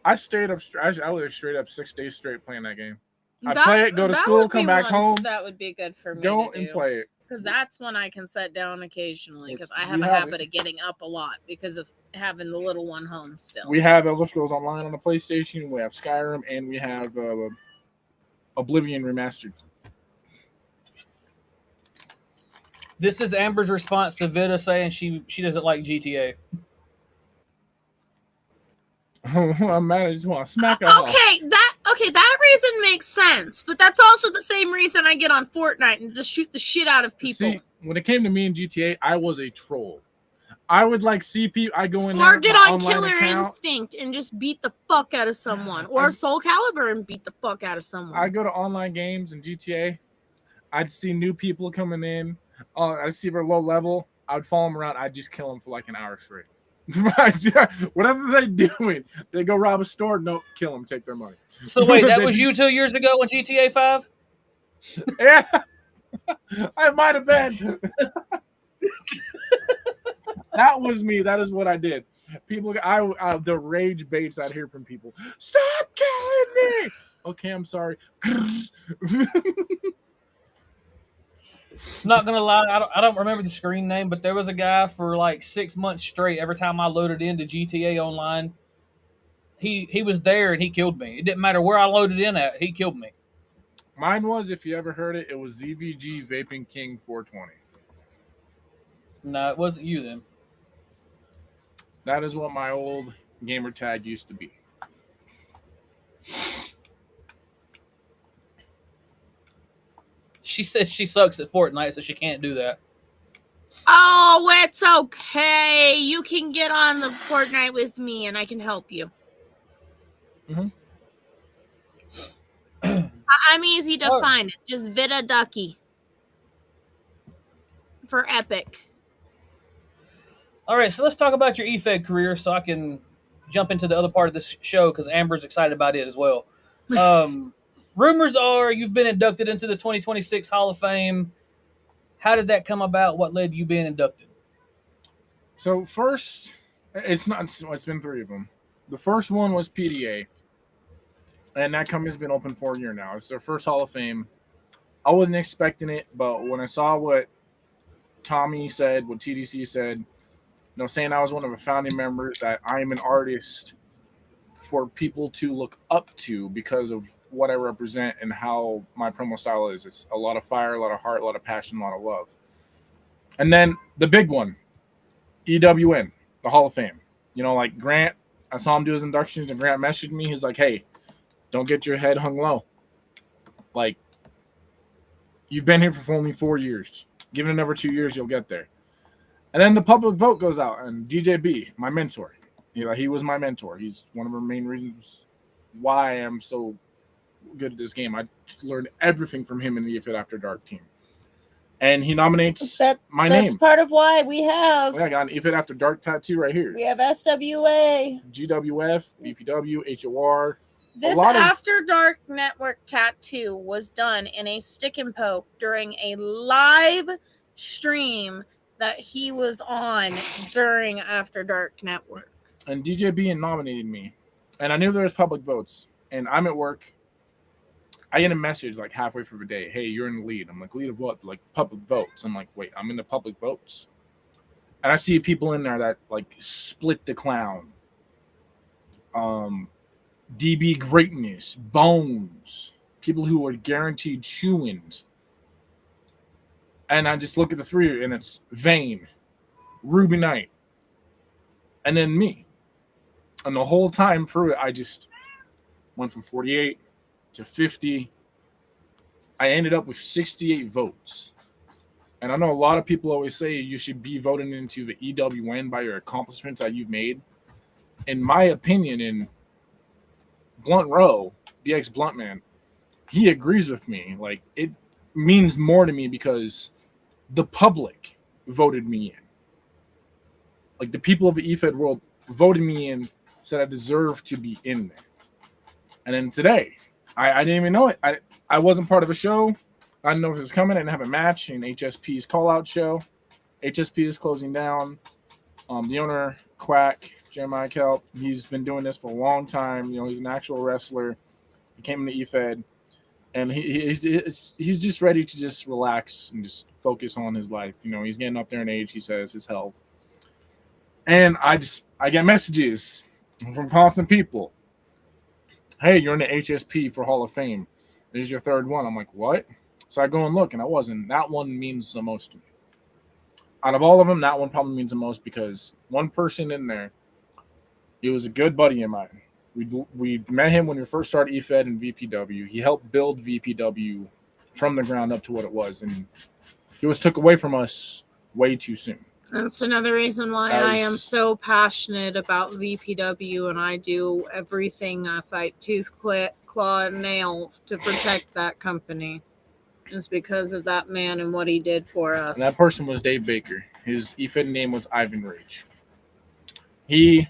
I stayed up. I was straight up 6 days straight playing that game. I'd play it, go to school, come back home. That would be good for me Go to do. and play it. Because that's when I can sit down occasionally. Because I We have a have habit of getting up a lot because of having the little one home still. We have Elder Scrolls Online on the PlayStation. We have Skyrim, and we have Oblivion Remastered. This is Amber's response to Vita saying she doesn't like GTA. I'm mad. I just want to smack her. off. That reason makes sense, but that's also the same reason I get on Fortnite and just shoot the shit out of people. See, when it came to me in GTA, I was a troll. I would like see people. I go in or there, get my on online Killer account. Instinct and just beat the fuck out of someone, or Soul Calibur and beat the fuck out of someone. I go to online games in GTA. I'd see new people coming in. I see they're low level. I'd follow them around. I'd just kill them for like an hour straight. Whatever they're doing, they go rob a store. No, kill them, take their money. So wait, that was you 2 years ago on GTA 5? Yeah, I might have been. That was me. That is what I did. People, the rage baits I'd hear from people. Stop killing me. Okay, I'm sorry. Not gonna lie, I don't remember the screen name, but there was a guy for like 6 months straight. Every time I loaded into GTA Online, he was there and he killed me. It didn't matter where I loaded in at, he killed me. Mine was, if you ever heard it, it was ZVG Vaping King 420. No, it wasn't you then. That is what my old gamer tag used to be. She says she sucks at Fortnite, so she can't do that. Oh, it's okay. You can get on the Fortnite with me, and I can help you. Mm-hmm. I'm easy to find. Just Vita Ducky for Epic. All right, so let's talk about your EFED career so I can jump into the other part of this show because Amber's excited about it as well. Rumors are you've been inducted into the 2026 Hall of Fame. How did that come about? What led to you being inducted? So first, it's been 3 of them. The first one was PDA, and that company's been open for a year now. It's their first Hall of Fame. I wasn't expecting it, but when I saw what Tommy said, what TDC said, saying I was one of the founding members, that I am an artist for people to look up to because of what I represent and how my promo style is. It's a lot of fire, a lot of heart, a lot of passion, a lot of love. And then the big one, EWN, the Hall of Fame. Like Grant, I saw him do his inductions, and Grant messaged me. He's like, hey, don't get your head hung low. Like, you've been here for only 4 years. Give it another 2 years, you'll get there. And then the public vote goes out, and DJB, my mentor, he was my mentor. He's one of the main reasons why I am so good at this game. I learned everything from him in the If It After Dark team. And he nominates my name. That's part of why we have. I got an If It After Dark tattoo right here. We have SWA, GWF, BPW, HOR. This After Dark Network tattoo was done in a stick and poke during a live stream that he was on during After Dark Network. And DJB nominated me. And I knew there was public votes. And I'm at work. I get a message like halfway through the day. Hey, you're in the lead. I'm like, lead of what? Like public votes. I'm like, wait, I'm in the public votes? And I see people in there that like Split the Clown, DB Greatness, Bones, people who are guaranteed chew-ins. And I just look at the 3, and it's Vane, Ruby Knight, and then me. And the whole time through it, I just went from 48 to 50. I ended up with 68 votes. And I know a lot of people always say you should be voting into the EWN by your accomplishments that you've made. In my opinion, in Blunt Row, BX Bluntman, he agrees with me. Like, it means more to me because the public voted me in. Like, the people of the EFED world voted me in, said I deserve to be in there. And then today, I didn't even know it. I wasn't part of a show. I didn't know if it was coming. I didn't have a match in HSP's call-out show. HSP is closing down. The owner, Quack, Jeremiah Kelp, he's been doing this for a long time. You know, he's an actual wrestler. He came into EFED, and he's just ready to just relax and just focus on his life. You know, he's getting up there in age, he says, his health. And I get messages from constant people. Hey, you're in the HSP for Hall of Fame. This is your third one. I'm like, what? So I go and look, and I wasn't. That one means the most to me. Out of all of them, that one probably means the most because one person in there, he was a good buddy of mine. We met him when we first started EFED and VPW. He helped build VPW from the ground up to what it was, and he was took away from us way too soon. That's another reason why I am so passionate about VPW, and I do everything I fight tooth, claw, and nail to protect that company. Is because of that man and what he did for us. And that person was Dave Baker. His EFED name was Ivan Rage. He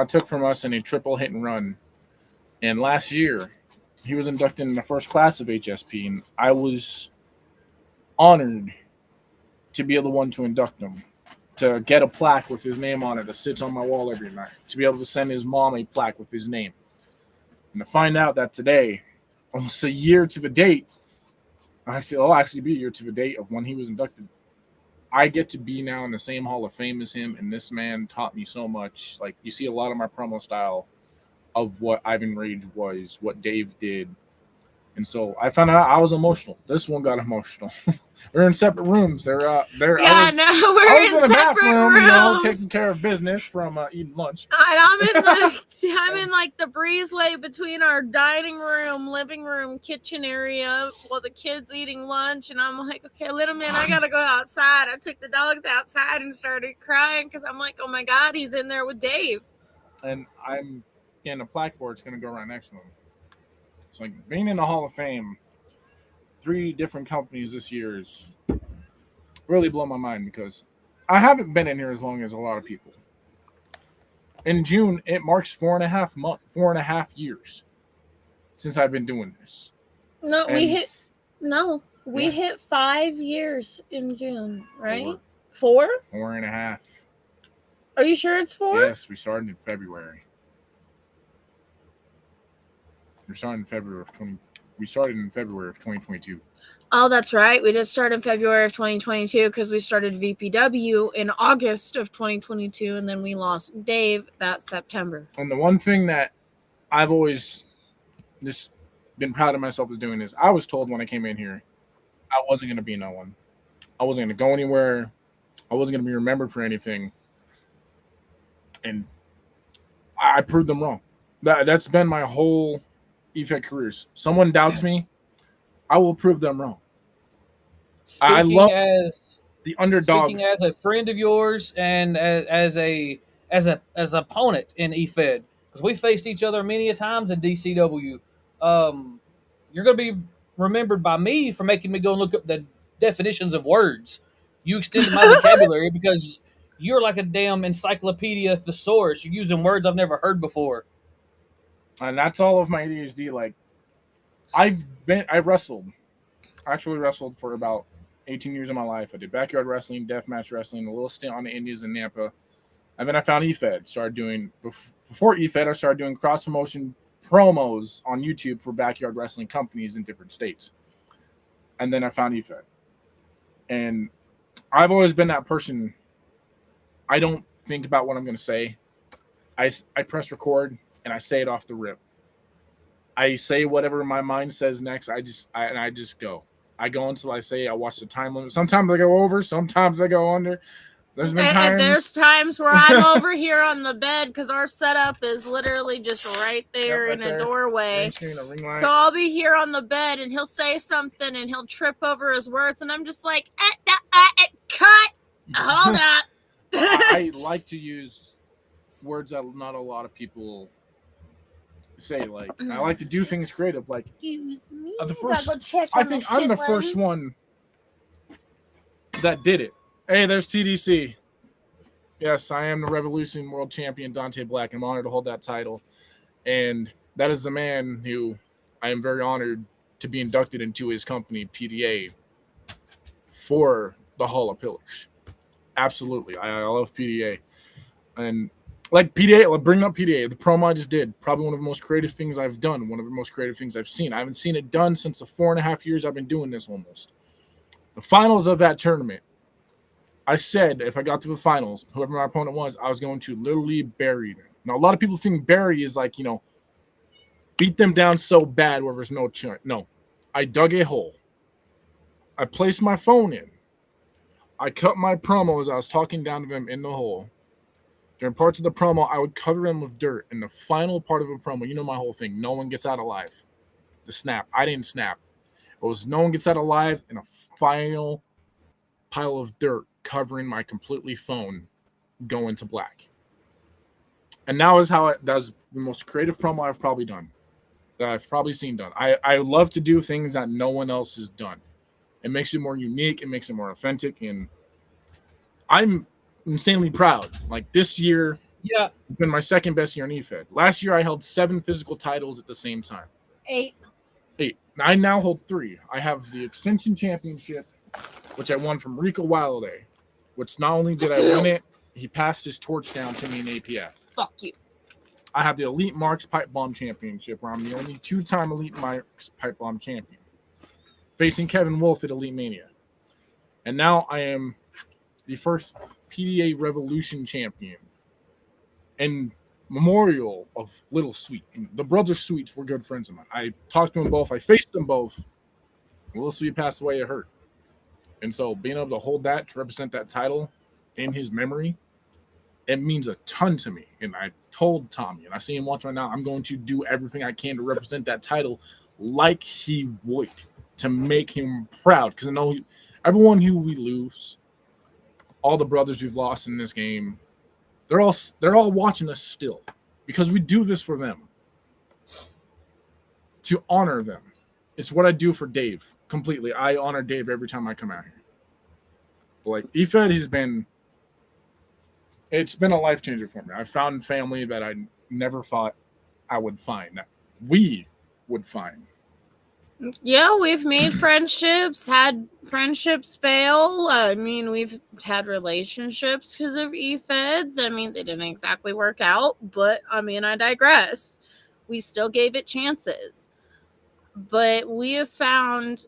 took from us in a triple hit and run. And last year, he was inducted in the first class of HSP, and I was honored to be the one to induct him, to get a plaque with his name on it that sits on my wall every night, to be able to send his mom a plaque with his name. And to find out that today, almost a year to the date, it'll actually be a year to the date of when he was inducted, I get to be now in the same Hall of Fame as him, and this man taught me so much. Like, you see a lot of my promo style of what Ivan Rage was, what Dave did. And so I found out I was emotional. This one got emotional. We're in separate rooms. We're I was in in the separate bathroom, rooms. taking care of business from eating lunch. I'm in like the breezeway between our dining room, living room, kitchen area while the kids eating lunch, and I'm like, okay, little man, I gotta go outside. I took the dogs outside and started crying because I'm like, oh my God, he's in there with Dave. And I'm getting a plaque for it's gonna go right next to him. It's like being in the Hall of Fame, 3 different companies this year is really blown my mind because I haven't been in here as long as a lot of people. In June, it marks 4.5 years since I've been doing this. We hit 5 years in June, right? 4? 4.5. Are you sure it's 4? Yes, we started in February. We started in February of 2022. Oh, that's right. We did start in February of 2022 because we started VPW in August of 2022, and then we lost Dave that September. And the one thing that I've always just been proud of myself is doing this. I was told when I came in here, I wasn't going to be no one. I wasn't going to go anywhere. I wasn't going to be remembered for anything. And I proved them wrong. That's been my whole EFED careers. Someone doubts me, I will prove them wrong. I love the underdog. Speaking as a friend of yours and as an opponent in EFED, because we faced each other many a times in DCW. You're going to be remembered by me for making me go and look up the definitions of words. You extended my vocabulary because you're like a damn encyclopedia thesaurus. You're using words I've never heard before. And that's all of my ADHD. Like, I actually wrestled for about 18 years of my life. I did backyard wrestling, deathmatch wrestling, a little stint on the Indies in Nampa. And then I found EFED. Before EFED, I started doing cross-promotion promos on YouTube for backyard wrestling companies in different states. And then I found EFED. And I've always been that person. I don't think about what I'm going to say. I press record and I say it off the rip. I say whatever my mind says next. I just go. I go until I say. I watch the time limit. Sometimes I go over. Sometimes I go under. There's times where I'm over here on the bed because our setup is literally just right there in a doorway. So I'll be here on the bed and he'll say something and he'll trip over his words and I'm just like, cut, hold up. I like to use words that not a lot of people say. Like, I like to do things creative. Like, excuse me, I think I'm the first one that did it. Hey, there's TDC. Yes, I am the Revolution World Champion, Dante Black. I'm honored to hold that title. And that is the man who I am very honored to be inducted into his company, PDA, for the Hall of Pillars. Absolutely. I love PDA. And like PDA, like bringing up PDA, the promo I just did, probably one of the most creative things I've done, one of the most creative things I've seen. I haven't seen it done since the 4.5 years I've been doing this almost. The finals of that tournament, I said if I got to the finals, whoever my opponent was, I was going to literally bury them. Now, a lot of people think bury is like, beat them down so bad where there's no chance. No, I dug a hole. I placed my phone in. I cut my promo as I was talking down to them in the hole. During parts of the promo, I would cover them with dirt. In the final part of the promo, my whole thing. No one gets out alive. The snap. I didn't snap. It was no one gets out alive in a final pile of dirt covering my completely phone going to black. And now is how that's the most creative promo I've probably done. That I've probably seen done. I love to do things that no one else has done. It makes it more unique. It makes it more authentic. And I'm insanely proud. Like this year, it's been my second best year in EFED. Last year, I held 7 physical titles at the same time. 8. I now hold 3. I have the Extension Championship, which I won from Rico Wilde, which not only did I win it, he passed his torch down to me in APF. Fuck you. I have the Elite Marks Pipe Bomb Championship, where I'm the only 2-time Elite Marks Pipe Bomb champion, facing Kevin Wolf at Elite Mania. And now I am the first PDA Revolution champion and memorial of Little Sweet. And the Brother Sweets were good friends of mine. I talked to them both. I faced them both. Little Sweet passed away. It hurt. And so being able to hold that, to represent that title in his memory, it means a ton to me. And I told Tommy, and I see him watching right now, I'm going to do everything I can to represent that title like he would, to make him proud. Because I know everyone who we lose, all the brothers we've lost in this game, they're all watching us still, because we do this for them, to honor them. It's what I do for Dave completely. I honor Dave every time I come out here. But like EFED, it's been a life changer for me. I found family that I never thought I would find, that we would find. Yeah, we've made friendships, had friendships fail. I mean, we've had relationships because of EFEDs. I mean, they didn't exactly work out, but I mean, I digress. We still gave it chances. But we have found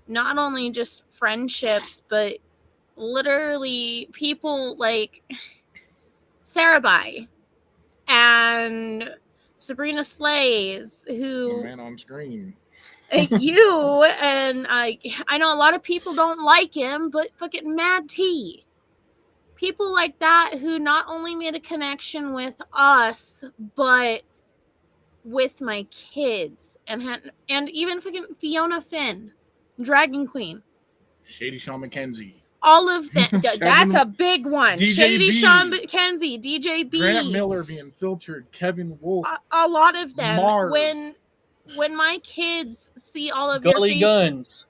not only just friendships, but literally people like Sarabai and Sabrina Slays, who The man on screen. you and I know a lot of people don't like him, but fucking Mad T. People like that who not only made a connection with us, but with my kids, and even fucking Fiona Finn, Dragon Queen. Shady Sean McKenzie. All of them. That's a big one. DJ Shady B. Sean McKenzie, DJ B. Grant Miller being filtered. Kevin Wolf. A lot of them. Marv. When my kids see all of Gully your Guns.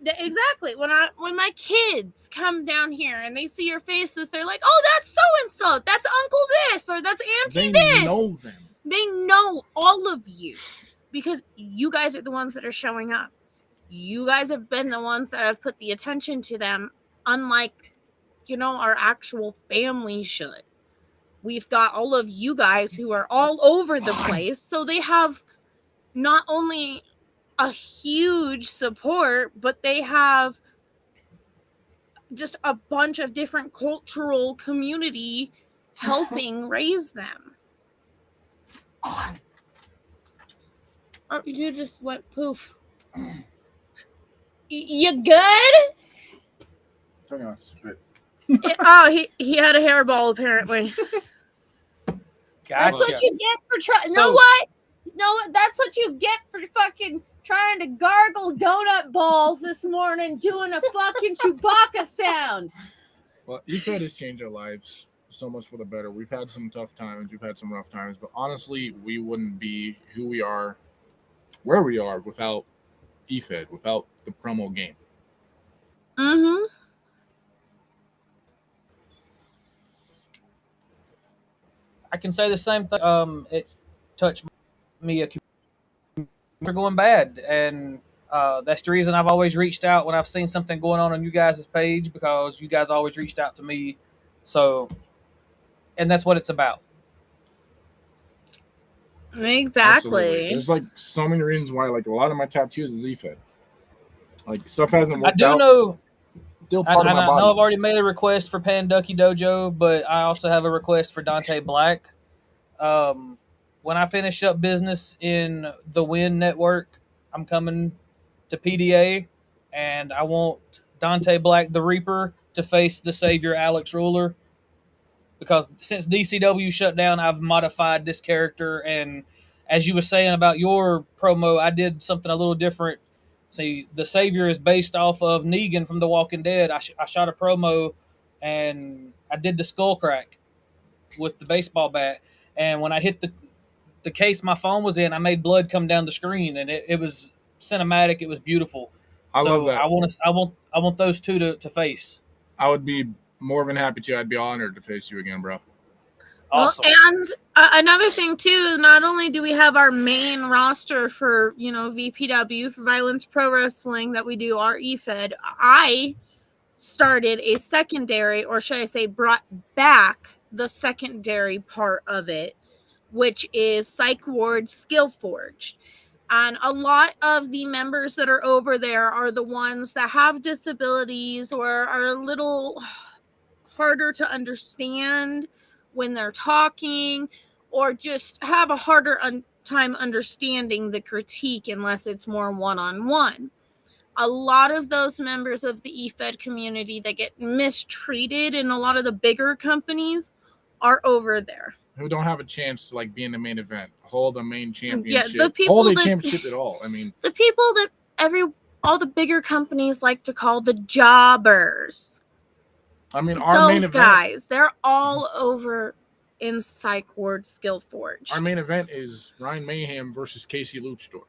Exactly. When my kids come down here and they see your faces, they're like, "Oh, that's so and so. That's Uncle this or that's Auntie this." They know them. They know all of you because you guys are the ones that are showing up. You guys have been the ones that have put the attention to them, unlike, our actual family should. We've got all of you guys who are all over the place, so they have not only a huge support, but they have just a bunch of different cultural community helping raise them. Oh, you just went poof. You good? Talking about spit. He had a hairball apparently. That's what you get for trying. Know what? No, that's what you get for fucking trying to gargle donut balls this morning, doing a fucking Chewbacca sound. Well, EFED has changed our lives so much for the better. We've had some tough times, we've had some rough times, but honestly, we wouldn't be who we are, where we are, without EFED, without the promo game. Mm-hmm. I can say the same thing. It touched me a we're going bad, and that's the reason I've always reached out when I've seen something going on you guys' page, because you guys always reached out to me. So, and that's what it's about. Exactly. There's like so many reasons why like a lot of my tattoos is E-Fed. Like stuff hasn't I worked do out. know. Still I part of my know body. I've already made a request for Panducky Dojo, but I also have a request for Dante Black. When I finish up business in the Win Network, I'm coming to PDA, and I want Dante Black, the Reaper, to face the Savior Alex Ruler. Because since DCW shut down, I've modified this character, and as you were saying about your promo, I did something a little different. See, the Savior is based off of Negan from The Walking Dead. I shot a promo, and I did the skull crack with the baseball bat, and when I hit the case my phone was in, I made blood come down the screen, and it was cinematic. It was beautiful. I love So that. I want those two to face. I would be more than happy to. I'd be honored to face you again, bro. Awesome. Well, and another thing too, not only do we have our main roster for VPW for Violence Pro Wrestling that we do our EFED, I started a secondary, or should I say, brought back the secondary part of it, which is Psych Ward Skill Forged. And a lot of the members that are over there are the ones that have disabilities or are a little harder to understand when they're talking, or just have a harder time understanding the critique unless it's more one-on-one. A lot of those members of the EFED community that get mistreated in a lot of the bigger companies are over there. Who don't have a chance to like be in the main event, hold a main championship, the people hold a that- championship at all. I mean, The people that all the bigger companies like to call the jobbers. our main Those event, guys, they're all over in Psych Ward Skill Forge. our main event is Ryan Mayhem versus Casey Luchador.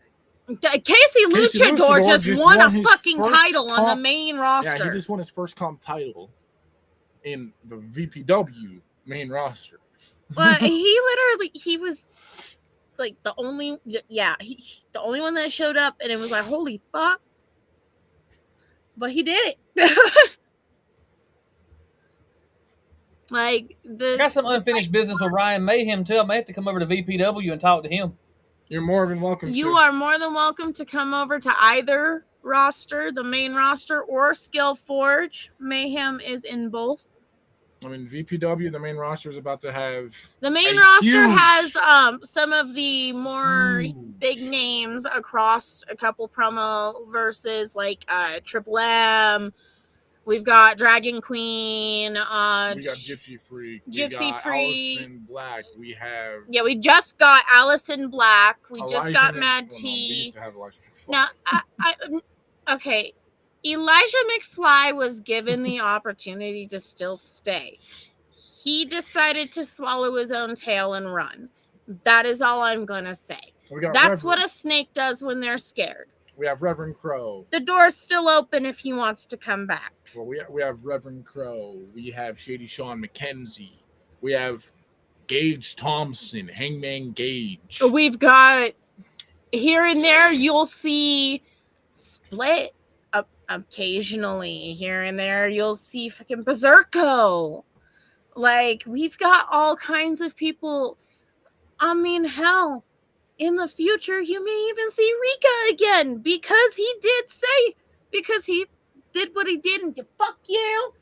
Casey Luchador just won a fucking title on the main roster. Yeah, he just won his first comp title in the VPW main roster. But he was like the only one that showed up, and it was like, holy fuck. But he did it. Like I got some unfinished business with Ryan Mayhem too. I may have to come over to VPW and talk to him. You're more than welcome. You are more than welcome to come over to either roster, the main roster or Skill Forge. Mayhem is in both. I mean, VPW, the main roster is about to have. The main roster has some of the more big names across a couple promo versus like Triple M. We've got Dragon Queen. We got Gypsy Freak. Allison Black. We just got Allison Black. We just got Mad we T. used to have Elijah McFly. Now, okay. Elijah McFly was given the opportunity to still stay. He decided to swallow his own tail and run. That is all I'm going to say. That's what a snake does when they're scared. We have Reverend Crow. The door's still open if he wants to come back. Well, we have Reverend Crow. We have Shady Sean McKenzie. We have Gage Thompson, Hangman Gage. We've got here and there, you'll see Split. Occasionally here and there you'll see fucking Berserko. Like, we've got all kinds of people. I mean, hell, in the future you may even see Rika again, because he did what he did, and fuck you.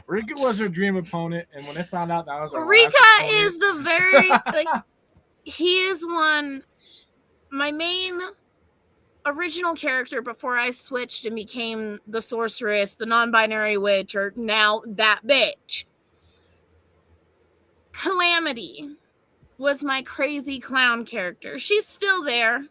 Rika was her dream opponent, and when they found out that was her Rika last opponent, is the very he is my main original character before I switched and became the sorceress, the non-binary witch, or now that bitch. Calamity was my crazy clown character. She's still there.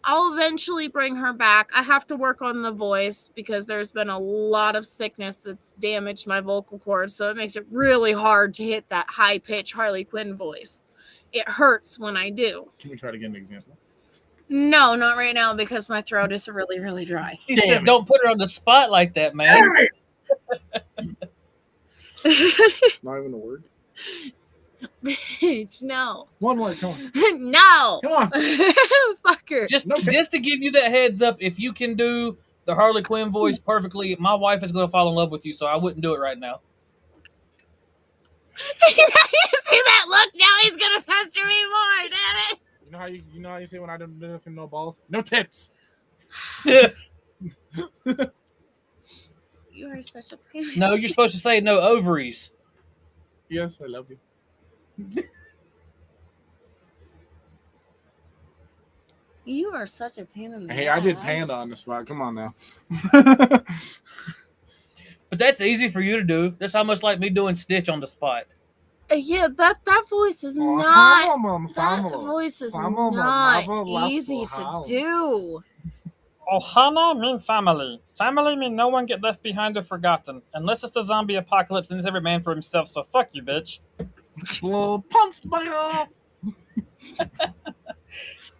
I'll eventually bring her back. I have to work on the voice because there's been a lot of sickness that's damaged my vocal cords, so it makes it really hard to hit that high-pitched Harley Quinn voice. It hurts when I do. Can we try to get an example? No, not right now, because my throat is really, really dry. He says, "Don't put her on the spot like that, man." Not even a word. Bitch, no. One word, come on. No. Come on. Fucker. Just No just to give you that heads up, if you can do the Harley Quinn voice perfectly, my wife is going to fall in love with you, so I wouldn't do it right now. You see that look? Now he's gonna pester me more. Damn it! You know how you say when I don't do nothing, no balls, no tits. Yes. You are such a pain. No, you're supposed to say no ovaries. Yes, I love you. You are such a pain in the Hey, ass. I did panda on the spot. Come on now. But that's easy for you to do. That's almost like me doing Stitch on the spot. Yeah, that voice is Oh, not. family. That voice is Family, not mother, easy left to house. do. Ohana mean family. Family mean no one get left behind or forgotten. Unless it's the zombie apocalypse, then it's every man for himself, so fuck you, bitch. Blow punched by her.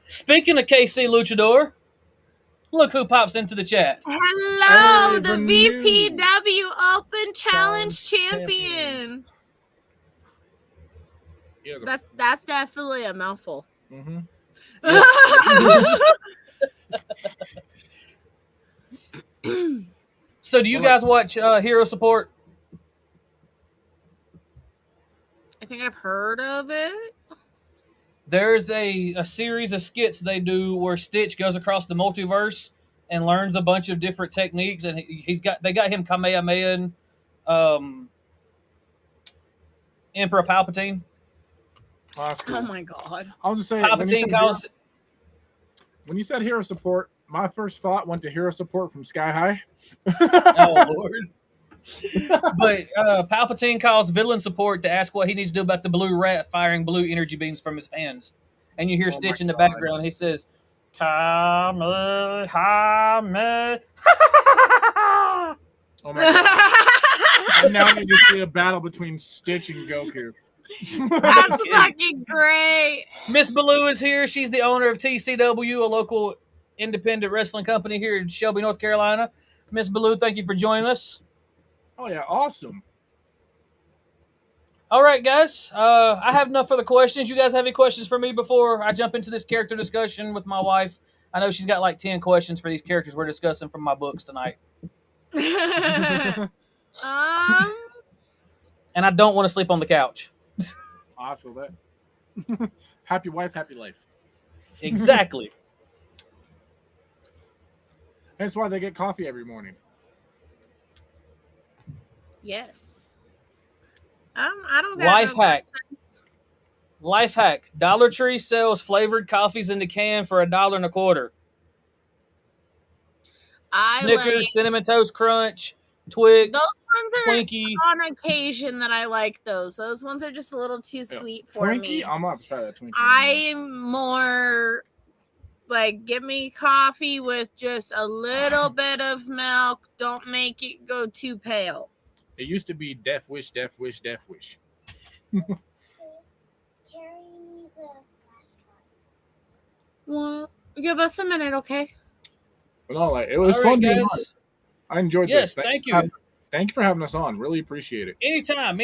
Speaking of KC Luchador, look who pops into the chat. Hello, Hey, the Renew. VPW Open Challenge champion. He has a- That's definitely a mouthful. Mhm. So do you guys watch Hero Support? I think I've heard of it. There's a series of skits they do where Stitch goes across the multiverse and learns a bunch of different techniques, and they got him Kamehameha, Emperor Palpatine. Oh, that's cool. Oh my god. I was just saying, Palpatine calls. when you said hero support, my first thought went to hero support from Sky High. Oh Lord. But Palpatine calls villain support to ask what he needs to do about the blue rat firing blue energy beams from his hands. And you hear Oh Stitch my in the God. background. He says, Kamehameha. Oh my god! And now we just see a battle between Stitch and Goku. That's fucking great. Miss Baloo is here. She's the owner of TCW, a local independent wrestling company here in Shelby, North Carolina. Miss Baloo, thank you for joining us. Oh yeah, awesome. All right, guys. I have enough further questions. You guys have any questions for me before I jump into this character discussion with my wife? I know she's got like 10 questions for these characters we're discussing from my books tonight. um, And I don't want to sleep on the couch. I feel that. Happy wife, happy life. Exactly. That's why they get coffee every morning. yes. I don't got Life no hack. sense. Life hack. Dollar Tree sells flavored coffees in the can for $1.25. I Snickers, like Cinnamon Toast Crunch, Twix, those ones are Twinkie. on occasion that I like those. Those ones are just a little too sweet for Twinkie? me. I'm gonna have to try that Twinkie. I'm more like give me coffee with just a little bit of milk. Don't make it go too pale. It used to be Death Wish, Death Wish, Death Wish. Carrie needs a flashlight. Well, give us a minute, okay? But no, like it was All fun right, being guys. on it. I enjoyed Yes, this. thank you. Thank you for having us on. Really appreciate it. Anytime.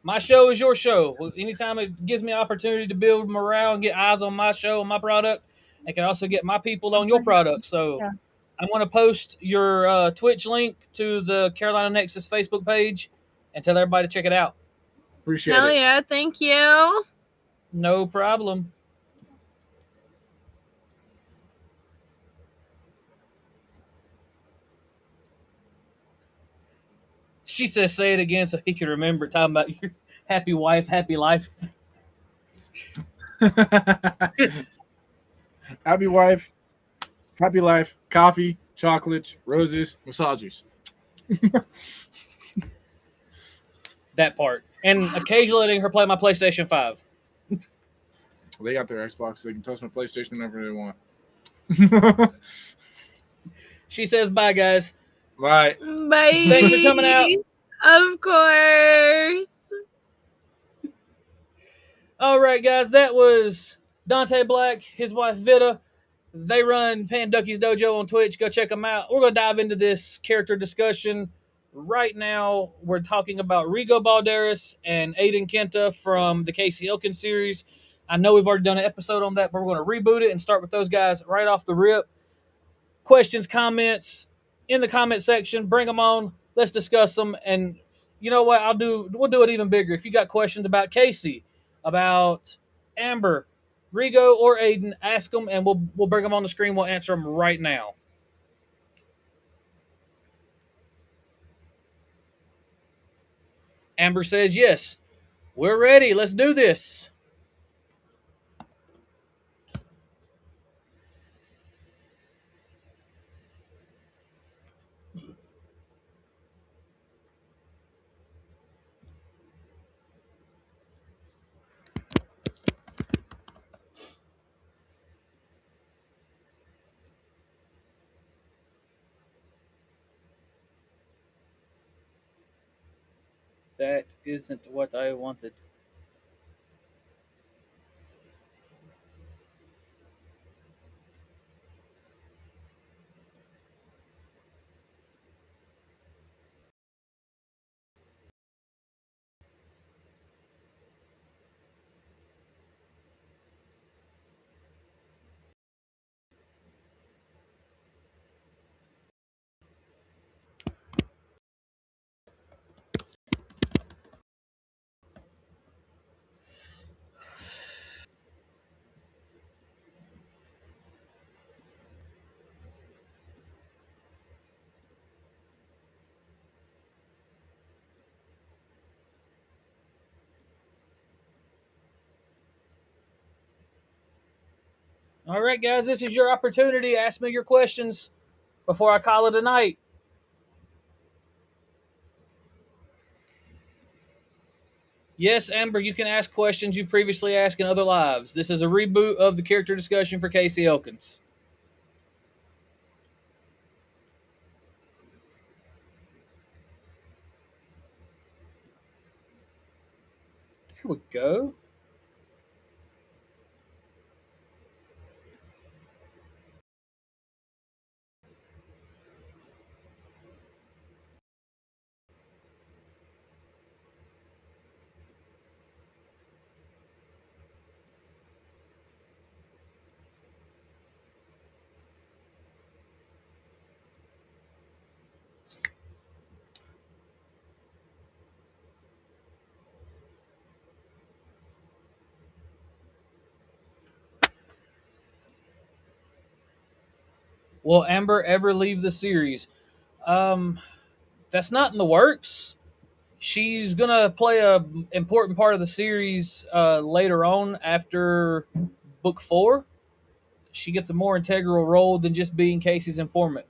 My show is your show. Anytime it gives me an opportunity to build morale and get eyes on my show and my product, I can also get my people on your product. So Yeah. I'm going to post your Twitch link to the Carolina Nexus Facebook page and tell everybody to check it out. Appreciate Hell it. yeah, thank you. No problem. She says, say it again so he can remember talking about your happy wife, happy life. Happy wife, happy life, coffee, chocolates, roses, massages. That part. And occasionally letting her play my PlayStation 5. They got their Xbox. They can touch my PlayStation whenever they want. She says, bye, guys. Right. Bye. Thanks for coming out. Of course. All right, guys. That was Dante Black, his wife Vita. They run Panducky's Dojo on Twitch. Go check them out. We're going to dive into this character discussion Right now, we're talking about Rigo Balderas and Aiden Kenta from the Casey Elkins series. I know we've already done an episode on that, but we're going to reboot it and start with those guys right off the rip. Questions, comments in the comment section. Bring them on. Let's discuss them. And you know what? We'll do it even bigger. If you got questions about Casey, about Amber, Rigo, or Aiden, ask them, and we'll bring them on the screen. We'll answer them right now. Amber says yes. We're ready. Let's do this. That isn't what I wanted. All right, guys, this is your opportunity. Ask me your questions before I call it a night. Yes, Amber, you can ask questions you've previously asked in other lives. This is a reboot of the character discussion for Casey Elkins. Here we go. Will Amber ever leave the series? Um, that's not in the works. She's gonna play a important part of the series later on after book 4. She gets a more integral role than just being Casey's informant.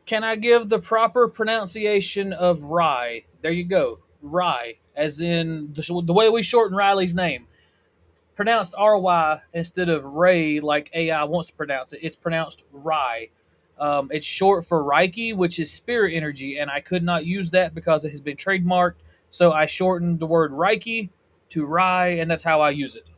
Can I give the proper pronunciation of Rye? There you go. Rye, as in the way we shorten Riley's name. Pronounced R-Y instead of Ray like AI wants to pronounce it. It's pronounced Rye. It's short for Reiki, which is spirit energy, and I could not use that because it has been trademarked. So I shortened the word Reiki to Rye, and that's how I use it.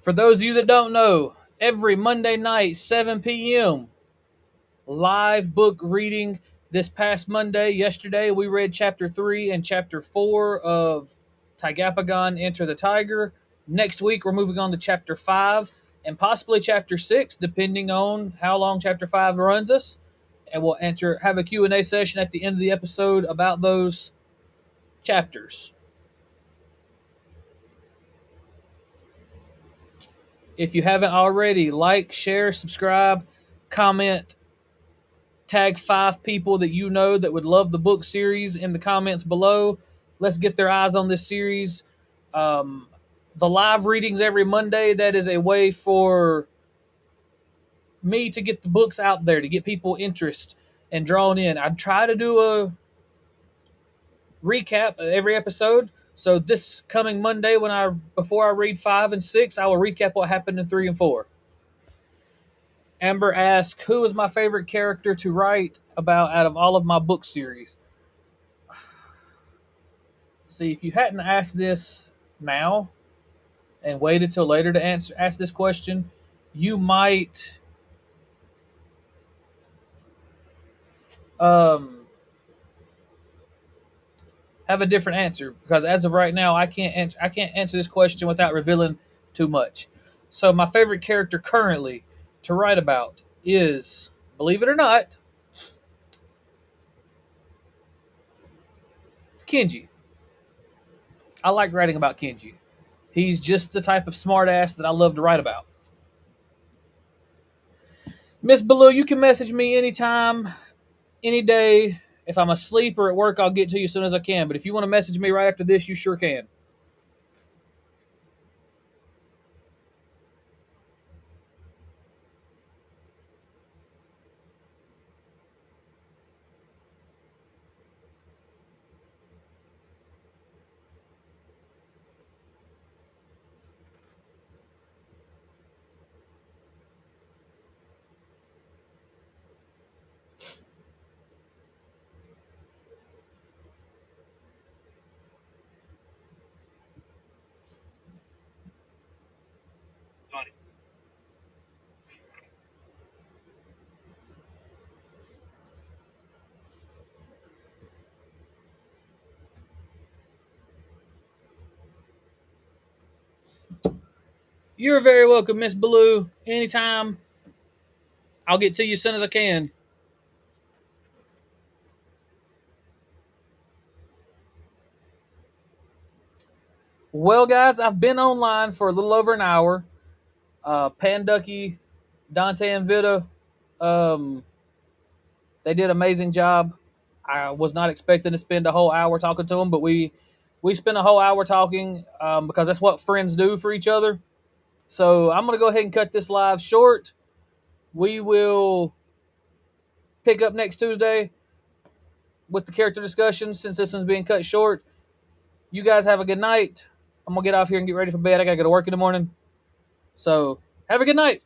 For those of you that don't know, every Monday night, 7 p.m., live book reading. This past Monday, yesterday, we read chapter 3 and chapter 4 of Tagapagon Enter the Tiger. Next week, we're moving on to chapter 5 and possibly chapter 6, depending on how long chapter 5 runs us. And we'll have a Q&A session at the end of the episode about those chapters. If you haven't already, like, share, subscribe, comment, tag 5 people that you know that would love the book series in the comments below. Let's get their eyes on this series. the live readings every Monday, that is a way for me to get the books out there, to get people interest and drawn in. I try to do a recap every episode. So this coming Monday, before I read 5 and 6, I will recap what happened in 3 and 4. Amber asks, who is my favorite character to write about out of all of my book series? See, if you hadn't asked this now and waited till later to ask this question, you might have a different answer, because as of right now, I can't answer this question without revealing too much. So my favorite character currently to write about is, believe it or not, it's Kenji. I like writing about Kenji. He's just the type of smartass that I love to write about. Miss Baloo, you can message me anytime, any day. If I'm asleep or at work, I'll get to you as soon as I can. But if you want to message me right after this, you sure can. You're very welcome, Miss Baloo. Anytime. I'll get to you as soon as I can. Well, guys, I've been online for a little over an hour. Panducky, Dante, and Vita, they did an amazing job. I was not expecting to spend a whole hour talking to them, but we spent a whole hour talking because that's what friends do for each other. So I'm going to go ahead and cut this live short. We will pick up next Tuesday with the character discussion since this one's being cut short. You guys have a good night. I'm going to get off here and get ready for bed. I got to go to work in the morning. So have a good night.